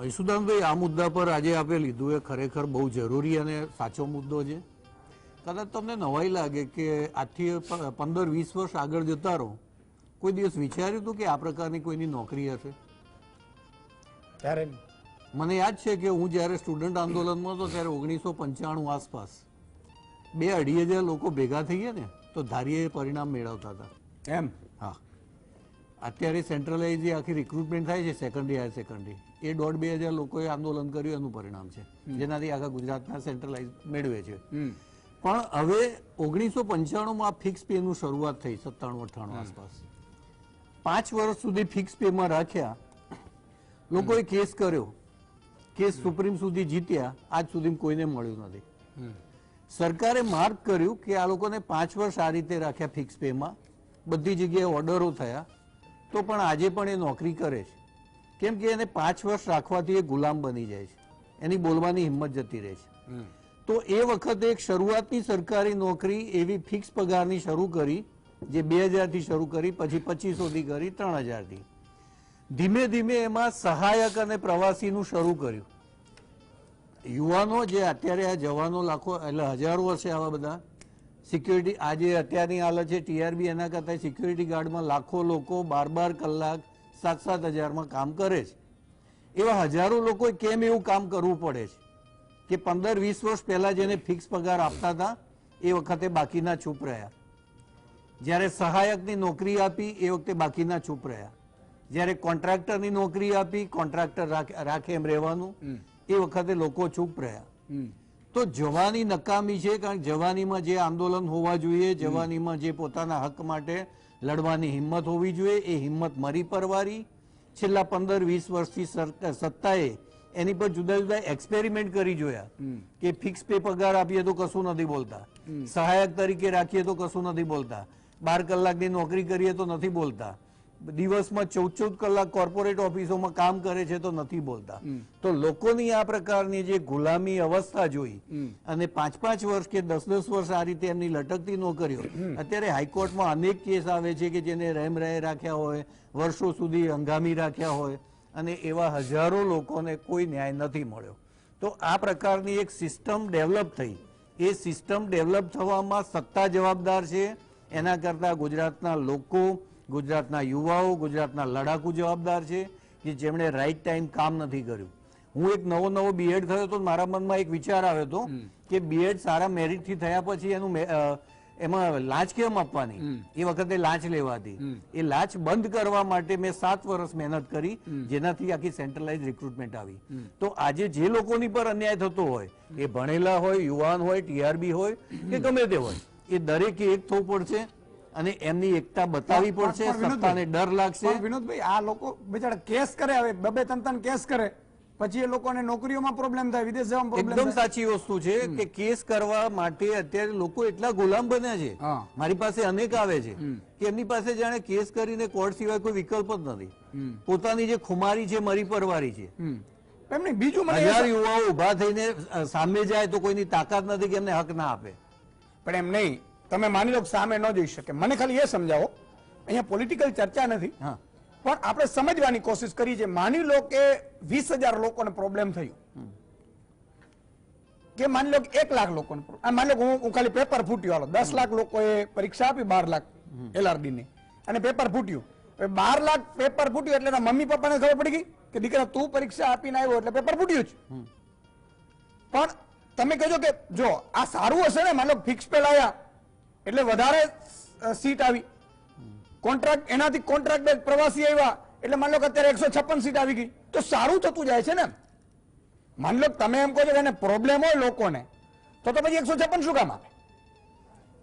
ઈશુદાનભાઈ, આ મુદ્દા પર આજે આપે લીધું એ ખરેખર બહુ જરૂરી અને સાચો મુદ્દો છે. કદાચ તમને નવાઈ લાગે કે આજથી 15-20 વર્ષ આગળ જતા રહો, કોઈ દિવસ વિચાર્યું હતું કે આ પ્રકારની કોઈની નોકરી હશે? ત્યારે મને યાદ છે કે હું જ્યારે સ્ટુડન્ટ આંદોલનમાં હતો ત્યારે 1995 આસપાસ 2-2.5 લોકો ભેગા થઈએ ને તો ધારીએ પરિણામ મેળવતા હતા. એમ? હા. અત્યારે સેન્ટ્રલાઇઝ જે આખી રિક્રુટમેન્ટ થાય છે સેકન્ડરી હાયર સેકન્ડરી, એ 1,500-2,000 લોકોએ આંદોલન કર્યું એનું પરિણામ છે, જેનાથી આખા ગુજરાતના સેન્ટ્રલાઇઝ મેળવે છે. પણ હવે 1995માં ફિક્સ પે નું શરૂઆત થઈ 97-98 આસપાસ. 5 વર્ષ સુધી ફિક્સ પે માં રાખ્યા, લોકોએ કેસ કર્યો, કેસ સુપ્રીમ સુધી જીત્યા, આજ સુધી કોઈને મળ્યું નથી. સરકારે માર્ક કર્યું કે આ લોકોને 5 વર્ષ આ રીતે રાખ્યા ફિક્સ પે માં, બધી જગ્યાએ ઓર્ડરો થયા, તો પણ આજે પણ એ નોકરી કરે છે. કેમ કે એને 5 વર્ષ રાખવાથી એ ગુલામ બની જાય છે, એની બોલવાની હિંમત જતી રહે છે. તો એ વખતે એક શરૂઆતની સરકારી નોકરી એવી ફિક્સ પગારની શરૂ કરી, જે 2000 થી શરૂ કરી, પછી 2500 થી કરી, 3000 થી. ધીમે ધીમે એમાં સહાયક અને પ્રવાસીનું શરૂ કર્યું. યુવાનો જે અત્યારે આ જવાનો લાખો એટલે હજારો હશે આવા બધા સિક્યુરિટી, આજે અત્યારની હાલત છે ટીઆરબી, એના કરતા સિક્યુરિટી ગાર્ડમાં લાખો લોકો 12 કલાક 7-7 હજારમાં કામ કરે છે. એવા હજારો લોકો કેમ એવું કામ કરવું પડે છે કે 15-20 વર્ષ પહેલા જેને ફિક્સ પગાર આપતા હતા એ વખતે બાકીના ચૂપ રહ્યા, જ્યારે સહાયકની નોકરી આપી એ વખતે બાકીના ચૂપ રહ્યા, જ્યારે કોન્ટ્રાક્ટરની નોકરી આપી, કોન્ટ્રાક્ટર રાખે એમ રહેવાનું, એ વખતે લોકો ચૂપ રહ્યા. તો જવાની નકામી છે, કારણ કે જવાનીમાં જે આંદોલન હોવા જોઈએ, જવાનીમાં જે પોતાના હક માટે લડવાની હિંમત હોવી જોઈએ, એ હિંમત મરી પરવારી. છેલ્લા 15-20 વર્ષથી સત્તાએ એની પર જુદા જુદા એક્સપેરિમેન્ટ કરી જોયા કે ફિક્સ પે પગાર આપીએ તો કશું નથી બોલતા, સહાયક તરીકે રાખીએ તો કશું નથી બોલતા, 12 કલાકની નોકરી કરીએ તો નથી બોલતા, દિવસમાં 14 કલાક કોર્પોરેટ ઓફિસોમાં કામ કરે છે તો નથી બોલતા. તો લોકોની આ પ્રકારની જે ગુલામી અવસ્થા જોઈ અને 5-5 વર્ષ કે 10-10 વર્ષ આ રીતે એમની લટકતી નોકરીઓ, અત્યારે હાઈકોર્ટમાં અનેક કેસ આવે છે કે જેને રેમ રાય રાખ્યા હોય, વર્ષો સુધી હંગામી રાખ્યા હોય, અને એવા હજારો લોકોને કોઈ ન્યાય નથી મળ્યો. તો આ પ્રકારની એક સિસ્ટમ ડેવલપ થઈ. એ સિસ્ટમ ડેવલપ થવામાં સત્તા જવાબદાર છે, એના કરતા ગુજરાતના લોકો, ગુજરાતના યુવાઓ, ગુજરાતના લડાકુ જવાબદાર છે કે જેમણે રાઈટ ટાઈમ કામ નથી કર્યું. હું એક નવો બીએડ થયો તો મારા મનમાં એક વિચાર આવ્યો હતો કે બીએડ સારા મેરિટ થી થયા પછી એનું એમાં લાંચ કેમ આપવાની, એ વખતે લાંચ લેવાતી. એ લાંચ બંધ કરવા માટે મેં 7 વર્ષ મહેનત કરી, જેનાથી આખી સેન્ટ્રલાઇઝ રિક્રુટમેન્ટ આવી. તો આજે જે લોકોની પર અન્યાય થતો હોય, એ ભણેલા હોય, યુવાન હોય, ટીઆરબી હોય કે ગમે તે હોય, એ દરેકે એક થવું પડશે અને એમની એકતા બતાવવી પડશે. સત્તાને ડર લાગશે. વિનોદભાઈ, આ લોકો બિચારા કેસ કરે, હવે 2-3 કેસ કરે, પછી એ લોકોને નોકરીઓમાં પ્રોબ્લેમ થાય, વિદેશ જવામાં પ્રોબ્લેમ થાય. એકદમ સાચી વસ્તુ છે કે કેસ કરવા માટે અત્યારે લોકો એટલા ગુલામ બન્યા છે. મારી પાસે અનેક આવે છે કે એમની પાસે જાણે કેસ કરીને કોર્ટ સિવાય કોઈ વિકલ્પ જ નથી. પોતાની જે ખુમારી છે મરી પરવારી છે. એમને બીજું હજાર યુવાઓ ઉભા થઈને સામે જાય તો કોઈની તાકાત નથી કે એમને હક ના આપે. પણ એમ નહીં, તમે માની લો સામે ન જઈ શકે. મને ખાલી એ સમજાવો, અહીંયા પોલિટિકલ ચર્ચા નથી, પણ આપણે સમજવાની કોશિશ કરી છે. માની લો કે 20,000 લોકોને પ્રોબ્લેમ થયું, કે માની લો કે 1 લાખ લોકોને, માની લો હું ખાલી પેપર ફૂટ્યું, હાલો 10 લાખ લોકોએ પરીક્ષા આપી, 12 લાખ એલઆરડી ની, અને પેપર ફૂટ્યું. 12 લાખ પેપર ફૂટ્યું એટલે એના મમ્મી પપ્પાને ખબર પડી ગઈ કે દીકરા તું પરીક્ષા આપીને આવ્યો એટલે પેપર ફૂટ્યું જ. પણ તમે કહેજો કે જો આ સારું હશે ને, માની લો ફિક્સ પે લાયા એટલે વધારે સીટ આવી, કોન્ટ્રાક્ટ એનાથી કોન્ટ્રાક્ટ પ્રવાસી આવ્યા એટલે માની લો કે અત્યારે 156 સીટ આવી ગઈ, તો સારું થતું જાય છે ને. માની લો તમે એમ કહો છો કે એને પ્રોબ્લેમ હોય લોકોને, તો પછી 156 શું કામ આપે?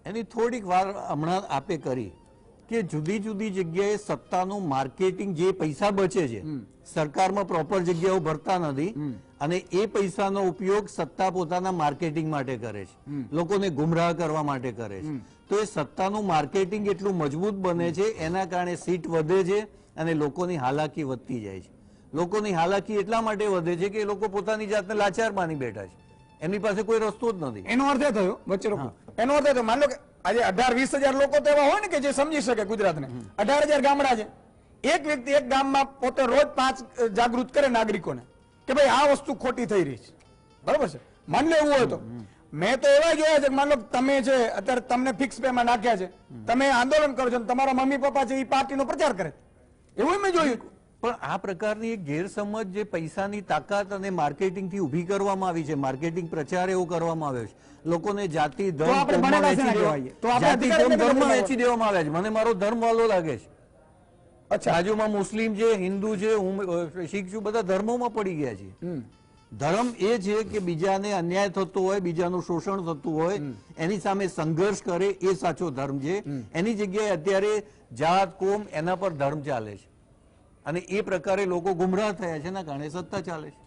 એની થોડીક વાર હમણાં આપે કરી, કે જુદી જુદી જગ્યાએ સત્તાનું માર્કેટિંગ, જે પૈસા બચે છે સરકારમાં પ્રોપર જગ્યાઓ ભરતા નથી અને એ પૈસાનો ઉપયોગ સત્તા પોતાના માર્કેટિંગ માટે કરે છે, લોકોને ગુમરાહ કરવા માટે કરે છે. તો એ સત્તાનું માર્કેટિંગ એટલું મજબૂત બને છે, એના કારણે સીટ વધે છે અને લોકોની હાલાકી વધતી જાય છે. લોકોની હાલાકી એટલા માટે વધે છે કે એ લોકો પોતાની જાતને લાચાર માની બેઠા છે, એમની પાસે કોઈ રસ્તો જ નથી. એનો અર્થ એ થયો, વચ્ચે રોકો, એનો અર્થ એ થયો, માન લો કે આજે 18-20 હજાર લોકો તો એવા હોય ને કે જે સમજી શકે ગુજરાતને. 18,000 ગામડા છે, એક વ્યક્તિ એક ગામમાં પોતે રોજ 5 જાગૃત કરે નાગરિકોને કે ભાઈ આ વસ્તુ ખોટી થઈ રહી છે, બરોબર છે. માન લો એવું હોય તો મેં તો એવા જોયા છે, માન લો તમે છે અત્યારે તમને ફિક્સ પે માં નાખ્યા છે, તમે આંદોલન કરો છો, તમારા મમ્મી પપ્પા છે એ પાર્ટીનો પ્રચાર કરે, એવું મેં જોયું. પણ આ પ્રકારની એક ગેરસમજ જે પૈસાની તાકાત અને માર્કેટિંગ થી ઉભી કરવામાં આવી છે, માર્કેટિંગ પ્રચાર એવો કરવામાં આવ્યો છે, લોકોને જાતિ ધર્મ વેચી દેવામાં આવ્યા છે. મને મારો ધર્મ વાલો લાગે છે. અચ્છા, બાજુમાં મુસ્લિમ છે, હિન્દુ છે, હું શીખ છું, બધા ધર્મોમાં પડી ગયા છે. ધર્મ એ છે કે બીજાને અન્યાય થતો હોય, બીજાનું શોષણ થતું હોય, એની સામે સંઘર્ષ કરે, એ સાચો ધર્મ છે. એની જગ્યાએ અત્યારે જાત કોમ એના પર ધર્મ ચાલે છે અને એ પ્રકારે લોકો ગુમરાહ થયા છે, એના કારણે સત્તા ચાલે છે.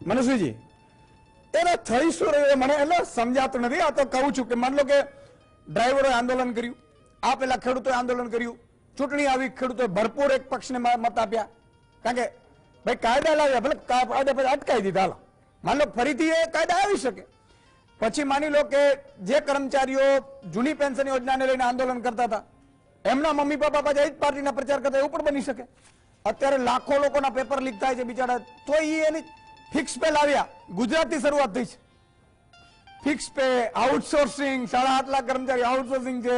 મનસ્વીજી, એને થઈ શું રહ્યું મને એટલે સમજાતું નથી. આ તો કહું છું કે માન લો કે ડ્રાઈવરોએ આંદોલન કર્યું, આ પેલા ખેડૂતોએ આંદોલન કર્યું, ચૂંટણી આવી, ખેડૂતોએ ભરપૂર એક પક્ષને મત આપ્યા, કારણ કે ભાઈ કાયદા લાવ્યા, ભલે કાયદા પછી અટકાવી દીધા, હાલો માન લો ફરીથી એ કાયદા આવી શકે. પછી માની લો કે જે કર્મચારીઓ જૂની પેન્શન યોજનાને લઈને આંદોલન કરતા હતા, એમના મમ્મી પપ્પા પાછા એ જ પાર્ટીના પ્રચાર કરતા, એવું પણ બની શકે. અત્યારે લાખો લોકોના પેપર લીક થાય છે બિચારા, તો એની ફિક્સ પે લાવ્યા. ગુજરાતથી શરૂઆત થઈ છે ફિક્સ પે, આઉટસોર્સિંગ, 7.5 લાખ કર્મચારી આઉટસોર્સિંગ છે.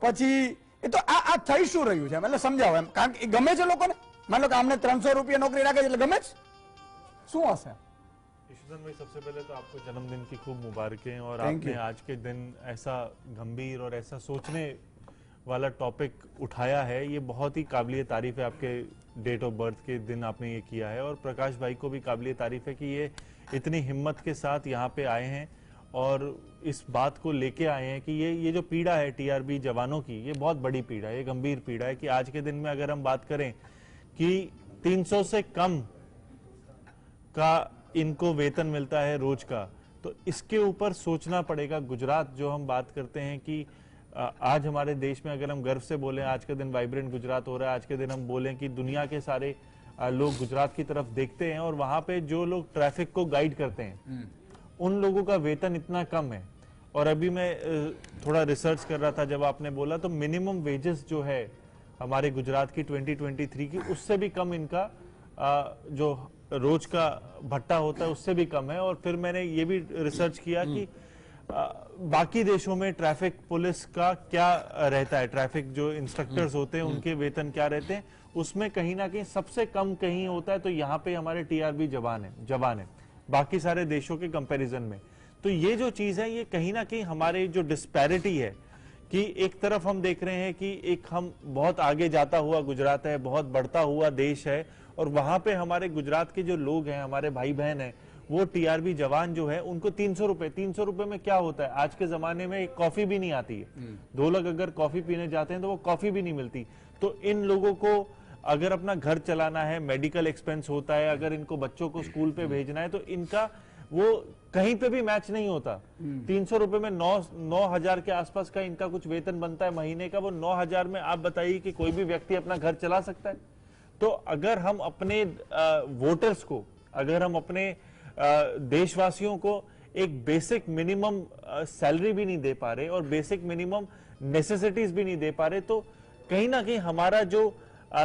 પછી એ તો આ થઈ શું રહ્યું છે એટલે સમજાવો એમ, કારણ કે એ ગમે છે લોકોને. માન લો કે અમને 300 રૂપિયા नौकरी રાખે છે એટલે ગમે છે, શું હશે? ईश्वरन भाई, सबसे पहले तो आपको जन्मदिन की खूब मुबारकें और आपने आज के दिन ऐसा गंभीर और ऐसा सोचने वाला टॉपिक उठाया है, ये बहुत ही काबिलिय तारीफ है. आपके डेट ऑफ बर्थ के दिन आपने ये किया है और प्रकाश भाई को भी काबिलिय तारीफ है कि ये इतनी हिम्मत के साथ यहाँ पे आए हैं और इस बात को लेके आए हैं कि ये जो पीड़ा है टीआरबी जवानों की, ये बहुत बड़ी पीड़ा है, ये गंभीर पीड़ा है कि आज के दिन में अगर हम बात करें कि 300 से कम का इनको वेतन मिलता है रोज का, तो इसके ऊपर सोचना पड़ेगा. गुजरात जो हम बात करते हैं कि आज हमारे देश में अगर हम गर्व से बोलें, आज के दिन वाइब्रेंट गुजरात हो रहा है, आज के दिन हम बोलें कि दुनिया के सारे लोग गुजरात की तरफ देखते हैं और वहां पे जो लोग ट्रैफिक को गाइड करते हैं उन लोगों का वेतन इतना कम है. और अभी मैं थोड़ा रिसर्च कर रहा था, जब आपने बोला तो मिनिमम वेजेस जो है हमारे गुजरात की 2023 की, उससे भी कम इनका जो रोज का भत्ता होता है उससे भी कम है. और फिर मैंने ये भी रिसर्च किया कि बाकी देशों में ट्रैफिक पुलिस का क्या रहता है, ट्रैफिक जो इंस्ट्रक्टर्स होते हैं उनके वेतन क्या रहते हैं, उसमें कहीं ना कहीं सबसे कम कहीं होता है. तो यहाँ पे हमारे टीआरबी जवान है बाकी सारे देशों के कंपैरिजन में. तो ये जो चीज है, ये कहीं ना कहीं हमारे जो डिस्पैरिटी है कि एक तरफ हम देख रहे हैं कि एक हम बहुत आगे जाता हुआ गुजरात है, बहुत बढ़ता हुआ देश है, और वहां पे हमारे गुजरात के जो लोग हैं, हमारे भाई बहन हैं, वो टीआरबी जवान जो है उनको 300 रुपए में क्या होता है? आज के जमाने में एक कॉफी भी नहीं आती है. 2 लोग अगर कॉफी पीने जाते हैं तो वो कॉफी भी नहीं मिलती. तो इन लोगों को अगर अपना घर चलाना है, मेडिकल एक्सपेंस होता है, अगर इनको बच्चों को स्कूल पे भेजना है, तो इनका वो कहीं पे भी मैच नहीं होता. 300 रुपए में 9,000 के आसपास का इनका कुछ वेतन बनता है महीने का. वो 9,000 में आप बताइए कि कोई भी व्यक्ति अपना घर चला सकता है? तो अगर हम अपने वोटर्स को, अगर हम अपने देशवासियों को एक बेसिक मिनिमम सैलरी भी नहीं दे पा रहे और बेसिक मिनिमम नेसेसिटीज भी नहीं दे पा रहे, तो कहीं ना कहीं हमारा जो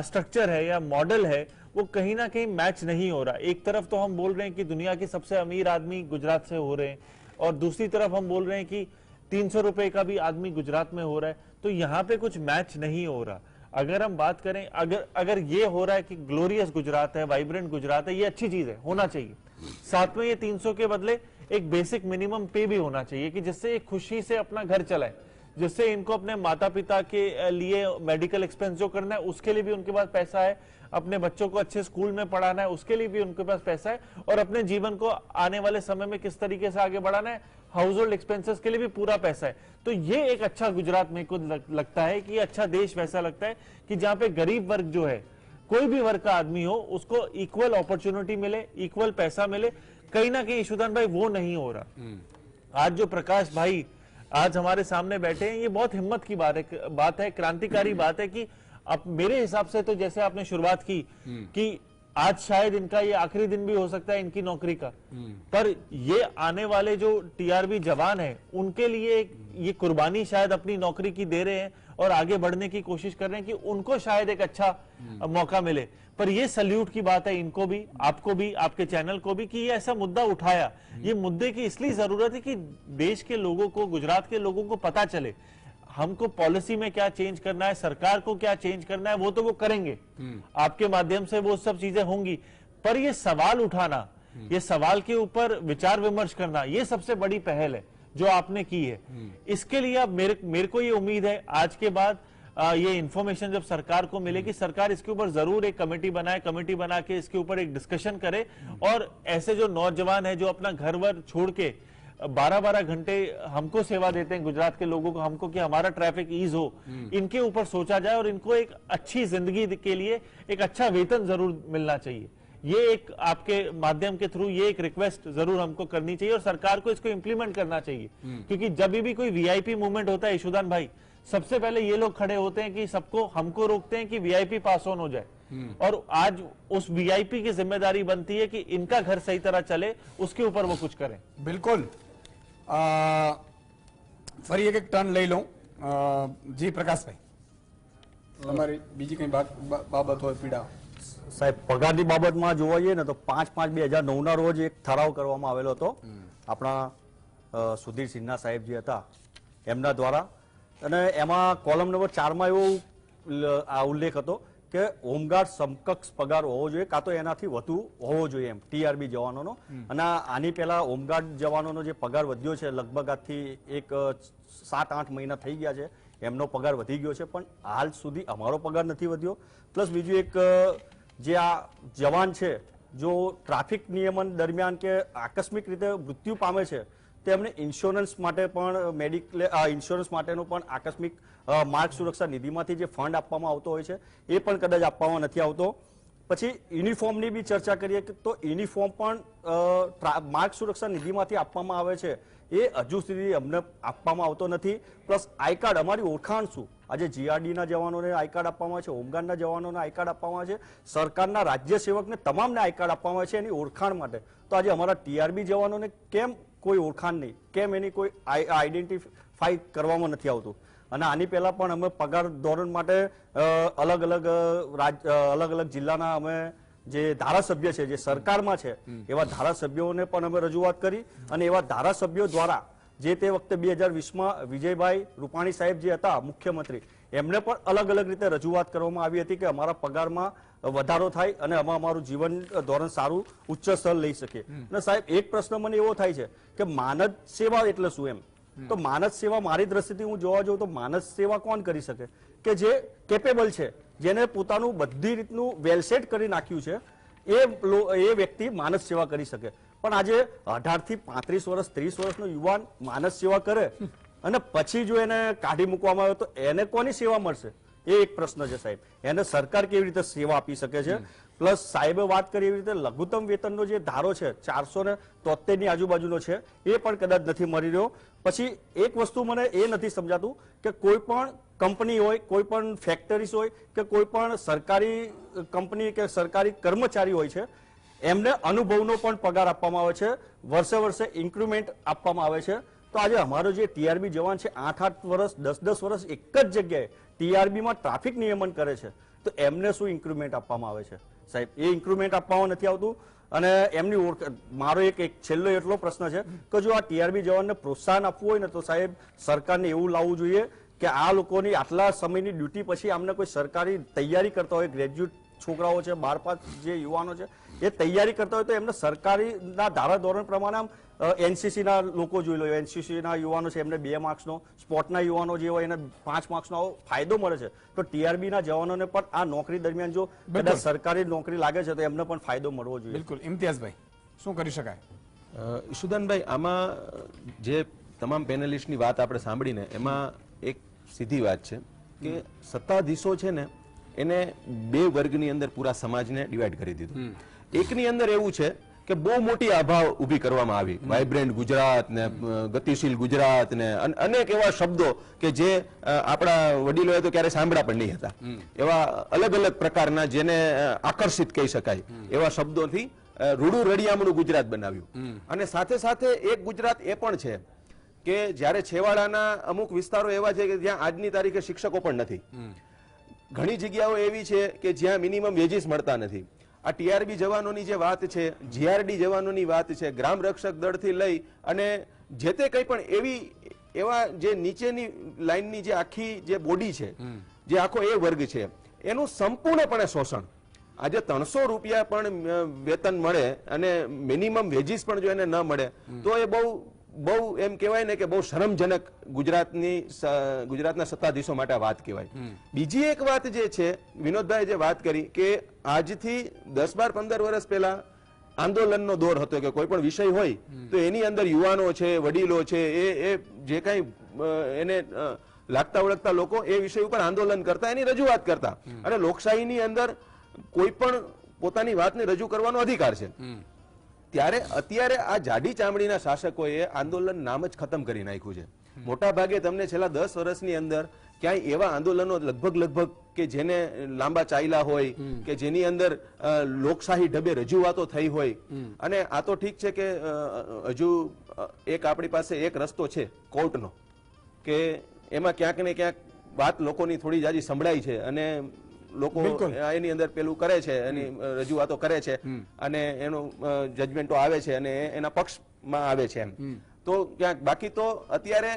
स्ट्रक्चर है या मॉडल है वो कहीं ना कहीं मैच नहीं हो रहा. एक तरफ तो हम बोल रहे हैं कि दुनिया के सबसे अमीर आदमी गुजरात से हो रहे हैं और दूसरी तरफ हम बोल रहे हैं कि 300 रुपए का भी आदमी गुजरात में हो रहा है. तो यहाँ पे कुछ मैच नहीं हो रहा. अगर हम बात करें, अगर ये हो रहा है कि ग्लोरियस गुजरात है, वाइब्रेंट गुजरात है, ये अच्छी चीज है, होना चाहिए. साथ में ये 300 के बदले एक बेसिक मिनिमम पे भी होना चाहिए कि जिससे एक खुशी से अपना घर चलाए. जिससे इनको अपने माता पिता के लिए मेडिकल एक्सपेंस जो करना है उसके लिए भी उनके पास पैसा है, अपने बच्चों को अच्छे स्कूल में पढ़ाना है उसके लिए भी उनके पास पैसा है, और अपने जीवन को आने वाले समय में किस तरीके से आगे बढ़ाना है, हाउस होल्ड एक्सपेंसेस के लिए भी पूरा पैसा है। तो ये एक अच्छा गुजरात मेरे को लगता है कि अच्छा देश वैसा लगता है कि जहां पे गरीब वर्ग जो है, कोई भी वर्ग का आदमी हो, उसको इक्वल अपॉर्चुनिटी मिले, इक्वल पैसा मिले। कहीं ना कहीं ईशुदान भाई वो नहीं हो रहा। आज जो प्रकाश भाई आज हमारे सामने बैठे हैं, ये बहुत हिम्मत की बात है, क्रांतिकारी बात है कि अब मेरे हिसाब से तो जैसे आपने शुरुआत की कि आज शायद इनका ये आखिरी दिन भी हो सकता है इनकी नौकरी का, पर ये आने वाले जो टीआरबी जवान हैं उनके लिए ये कुर्बानी शायद अपनी नौकरी की दे रहे हैं और आगे बढ़ने की कोशिश कर रहे हैं कि उनको शायद एक अच्छा मौका मिले। पर ये सल्यूट की बात है इनको भी, आपको भी, आपके चैनल को भी कि ये ऐसा मुद्दा उठाया। ये मुद्दे की इसलिए जरूरत है कि देश के लोगों को, गुजरात के लोगों को पता चले हमको पॉलिसी में क्या चेंज करना है, सरकार को क्या चेंज करना है, वो तो वो करेंगे, आपके माध्यम से वो सब चीजें होंगी, पर ये सवाल उठाना, ये सवाल के ऊपर विचार विमर्श करना, ये सबसे बड़ी पहल है जो आपने की है। इसके लिए अब मेरे को ये उम्मीद है आज के बाद ये इंफॉर्मेशन जब सरकार को मिलेगी, सरकार इसके ऊपर जरूर एक कमेटी बनाए, कमेटी बना के इसके ऊपर एक डिस्कशन करे, और ऐसे जो नौजवान है जो अपना घर वर छोड़ के 12-12 घंटे हमको सेवा देते हैं, गुजरात के लोगों को, हमको कि हमारा ट्रैफिक ईज हो, इनके ऊपर सोचा जाए और इनको एक अच्छी जिंदगी के लिए एक अच्छा वेतन जरूर मिलना चाहिए। ये एक आपके माध्यम के थ्रू ये एक रिक्वेस्ट जरूर हमको करनी चाहिए और सरकार को इसको इंप्लीमेंट करना चाहिए, क्योंकि जब भी कोई वीआईपी मूवमेंट होता है ईशुदान भाई, सबसे पहले ये लोग खड़े होते हैं कि सबको हमको रोकते हैं कि वीआईपी पास ऑन हो जाए, और आज उस वीआईपी की जिम्मेदारी बनती है कि इनका घर सही तरह चले, उसके ऊपर वो कुछ करें। बिल्कुल। ફરી એક ટર્ન લઈ લઉં। જી પ્રકાશભાઈ, તમારી બીજી કઈ બાબત હોય પીડા? સાહેબ, પગારની બાબતમાં જોવા જઈએ ને તો 5/5/2009 રોજ એક ઠરાવ કરવામાં આવેલો હતો આપણા સુધીર સિન્હા સાહેબ જે હતા એમના દ્વારા, અને એમાં કોલમ નંબર 4માં એવો ઉલ્લેખ હતો કે હોમગાર્ડ સમકક્ષ પગાર હોવો જોઈએ, કાં તો એનાથી વધુ હોવો જોઈએ એમ ટીઆરબી જવાનોનો। અને આની પહેલા હોમગાર્ડ જવાનોનો જે પગાર વધ્યો છે, લગભગ આજથી એક 7-8 મહિના થઈ ગયા છે, એમનો પગાર વધી ગયો છે, પણ હાલ સુધી અમારો પગાર નથી વધ્યો। પ્લસ બીજું એક જે આ જવાન છે જો ટ્રાફિક નિયમન દરમિયાન કે આકસ્મિક રીતે મૃત્યુ પામે છે, તેમને ઇન્સ્યોરન્સ માટે પણ ઇન્સ્યોરન્સ માટેનો પણ આકસ્મિક માર્ગ સુરક્ષા નિધિમાંથી જે ફંડ આપવામાં આવતો હોય છે એ પણ કદાચ આપવામાં નથી આવતો। પછી યુનિફોર્મની બી ચર્ચા કરીએ તો યુનિફોર્મ પણ માર્ગ સુરક્ષા નિધિમાંથી આપવામાં આવે છે, એ હજુ સુધી અમને આપવામાં આવતો નથી। પ્લસ આઈ કાર્ડ, અમારી ઓળખાણ શું, આજે જીઆરડીના જવાનોને આઈ કાર્ડ આપવામાં આવે છે, હોમગાર્ડના જવાનોને આઈ કાર્ડ આપવામાં આવે છે, સરકારના રાજ્ય સેવકને તમામને આઈ કાર્ડ આપવામાં આવે છે એની ઓળખાણ માટે। તો આજે અમારા ટીઆરબી જવાનોને કેમ કોઈ ઓળખાણ નહીં, કેમ એની કોઈ આઈડેન્ટિફાઈ કરવામાં નથી આવતું? અને આની પહેલા પણ અમે પગાર ધોરણ માટે અલગ અલગ જિલ્લાના અમે જે ધારાસભ્ય છે, જે સરકારમાં છે, એવા ધારાસભ્યોને પણ અમે રજૂઆત કરી, અને એવા ધારાસભ્યો દ્વારા જે તે વખતે 2020માં વિજયભાઈ રૂપાણી સાહેબ જે હતા મુખ્યમંત્રી, એમને પણ અલગ અલગ રીતે રજૂઆત કરવામાં આવી હતી કે અમારા પગારમાં વધારો થાય અને અમે અમારું જીવન ધોરણ સારું ઉચ્ચ સ્તર લઈ શકીએ। અને સાહેબ, એક પ્રશ્ન મને એવો થાય છે કે માનદ સેવા એટલે શું એમ? તો માનદ સેવા મારી દ્રષ્ટિથી હું જોવા જાઉં તો માનદ સેવા કોણ કરી શકે? કે જે કેપેબલ છે, જેને પોતાનું બધી રીતનું વેલસેટ કરી નાખ્યું છે, એ વ્યક્તિ માનદ સેવા કરી શકે। પણ આજે 18 થી 35 વર્ષ 30 વર્ષનો યુવાન માનદ સેવા કરે અને પછી જો એને કાઢી મૂકવામાં આવે તો એને કોની સેવા મળશે? એ એક પ્રશ્ન છે સાહેબ। એને સરકાર કેવી રીતે સેવા આપી શકે છે? પ્લસ સાહેબે વાત કરી એવી રીતે લઘુત્તમ વેતનનો જે ધારો છે 473 ની આજુબાજુનો છે, એ પણ કદાચ નથી મળી રહ્યો। પછી એક વસ્તુ મને એ નથી સમજાતું કે કોઈ પણ કંપની હોય, કોઈ પણ ફેક્ટરીઝ હોય કે કોઈ પણ સરકારી કંપની કે સરકારી કર્મચારી હોય છે, એમને અનુભવનો પણ પગાર આપવામાં આવે છે, વર્ષે વર્ષે ઇન્ક્રીમેન્ટ આપવામાં આવે છે। તો આજે અમારો જે ટીઆરબી જવાન છે 8-8 વર્ષ 10-10 વર્ષ એક જ જગ્યાએ ટીઆરબીમાં ટ્રાફિક નિયમન કરે છે, તો એમને શું ઇન્ક્રીમેન્ટ આપવામાં આવે છે સાહેબ? એ ઇન્ક્રીમેન્ટ આપવામાં નથી આવતું। અને એમની મારો એક છેલ્લો એટલો પ્રશ્ન છે કે જો આ ટીઆરબી જવાનને પ્રોત્સાહન આપવું હોય ને તો સાહેબ સરકારને એવું લાવવું જોઈએ કે આ લોકોની આટલા સમયની ડ્યુટી પછી આમને કોઈ સરકારી તૈયારી કરતા હોય, ગ્રેજ્યુએટ છોકરાઓ છે, 12 પાસ જે યુવાનો છે, એ તૈયારી કરતા હોય તો એમને સરકારીના ધારાધોરણ પ્રમાણે આમ એનસીસી ના લોકો જોઈ લો, એનસીસી ના યુવાનો છે એમને 2 માર્ક્સનો, સ્પોર્ટના યુવાનો જે હોય એને 5 માર્ક્સનો આવો ફાયદો મળે છે. તો ટીઆરબી ના જવાનોને પણ આ નોકરી દરમિયાન જો કદાચ સરકારી નોકરી લાગે છે તો એમને પણ ફાયદો મળવો જોઈએ. બિલકુલ. ઇમ્તિયાઝભાઈ, શું કરી શકાય? ઈશુદાનભાઈ, આમાં જે તમામ પેનલિસ્ટની વાત આપણે સાંભળીને એમાં એક સીધી વાત છે કે સત્તાધીશો છે ને એને 2 વર્ગની અંદર પૂરા સમાજને ડિવાઈડ કરી દીધું. એકની અંદર એવું છે કે બહુ મોટી આભા ઊભી કરવામાં આવી, વાઇબ્રન્ટ ગુજરાત ને ગતિશીલ ગુજરાત ને અનેક એવા શબ્દો કે જે આપણા વડીલોએ તો ક્યારે સાંભળ્યા પણ નહીં હતા. એવા અલગ અલગ પ્રકારના જેને આકર્ષિત કહી શકાય એવા શબ્દોથી રૂડું રડિયામણું ગુજરાત બનાવ્યું. અને સાથે સાથે એક ગુજરાત એ પણ છે કે જ્યારે છેવાડાના અમુક વિસ્તારો એવા છે કે જ્યાં આજની તારીખે શિક્ષકો પણ નથી. ઘણી જગ્યાઓ એવી છે કે જ્યાં મિનિમમ વેજીસ મળતા નથી. આ ટીઆરબી જવાનોની જે વાત છે, જીઆરડી જવાનોની વાત છે, ગ્રામ રક્ષક દળથી લઈ અને જે તે કંઈ પણ એવા જે નીચેની લાઈનની જે આખી જે બોડી છે, જે આખો એ વર્ગ છે, એનું સંપૂર્ણપણે શોષણ. આજે 300 રૂપિયા પણ વેતન મળે અને મિનિમમ વેજીસ પણ જો એને ન મળે તો એ બહુ એમ કહેવાય ને કે બહુ શરમજનક ગુજરાતના સત્તાધીશો માટે વાત કહેવાય. બીજી એક વાત જે છે, વિનોદભાઈ જે વાત કરી કે આજથી 10, 12, 15 વર્ષ પહેલા આંદોલનનો દોર હતો કે કોઈ પણ વિષય હોય તો એની અંદર યુવાનો છે, વડીલો છે, એ જે કઈ એને લાગતા ઓળખતા લોકો એ વિષય ઉપર આંદોલન કરતા, એની રજૂઆત કરતા. અને લોકશાહીની અંદર કોઈ પણ પોતાની વાતને રજૂ કરવાનો અધિકાર છે. ત્યારે અત્યારે આ જાડી ચામડીના શાસકોએ આંદોલન નામ જ ખતમ કરી નાખ્યું છે. મોટા ભાગે તમને છેલ્લા 10 વર્ષની અંદર ક્યાંય એવા આંદોલનો લગભગ કે જેને લાંબા ચાલ્યા હોય કે જેની અંદર લોકશાહી ઢબે રજૂઆતો થઈ હોય. અને આ તો ઠીક છે કે હજુ એક આપણી પાસે એક રસ્તો છે કોર્ટનો, કે એમાં ક્યાંક ને ક્યાંક વાત લોકોની થોડી જાજી સંભળાય છે અને લોકો એની અંદર પેલું કરે છે, એની રજૂઆતો કરે છે અને એનું જજમેન્ટો આવે છે અને એના પક્ષમાં આવે છે એમ. તો ક્યાંક બાકી તો અત્યારે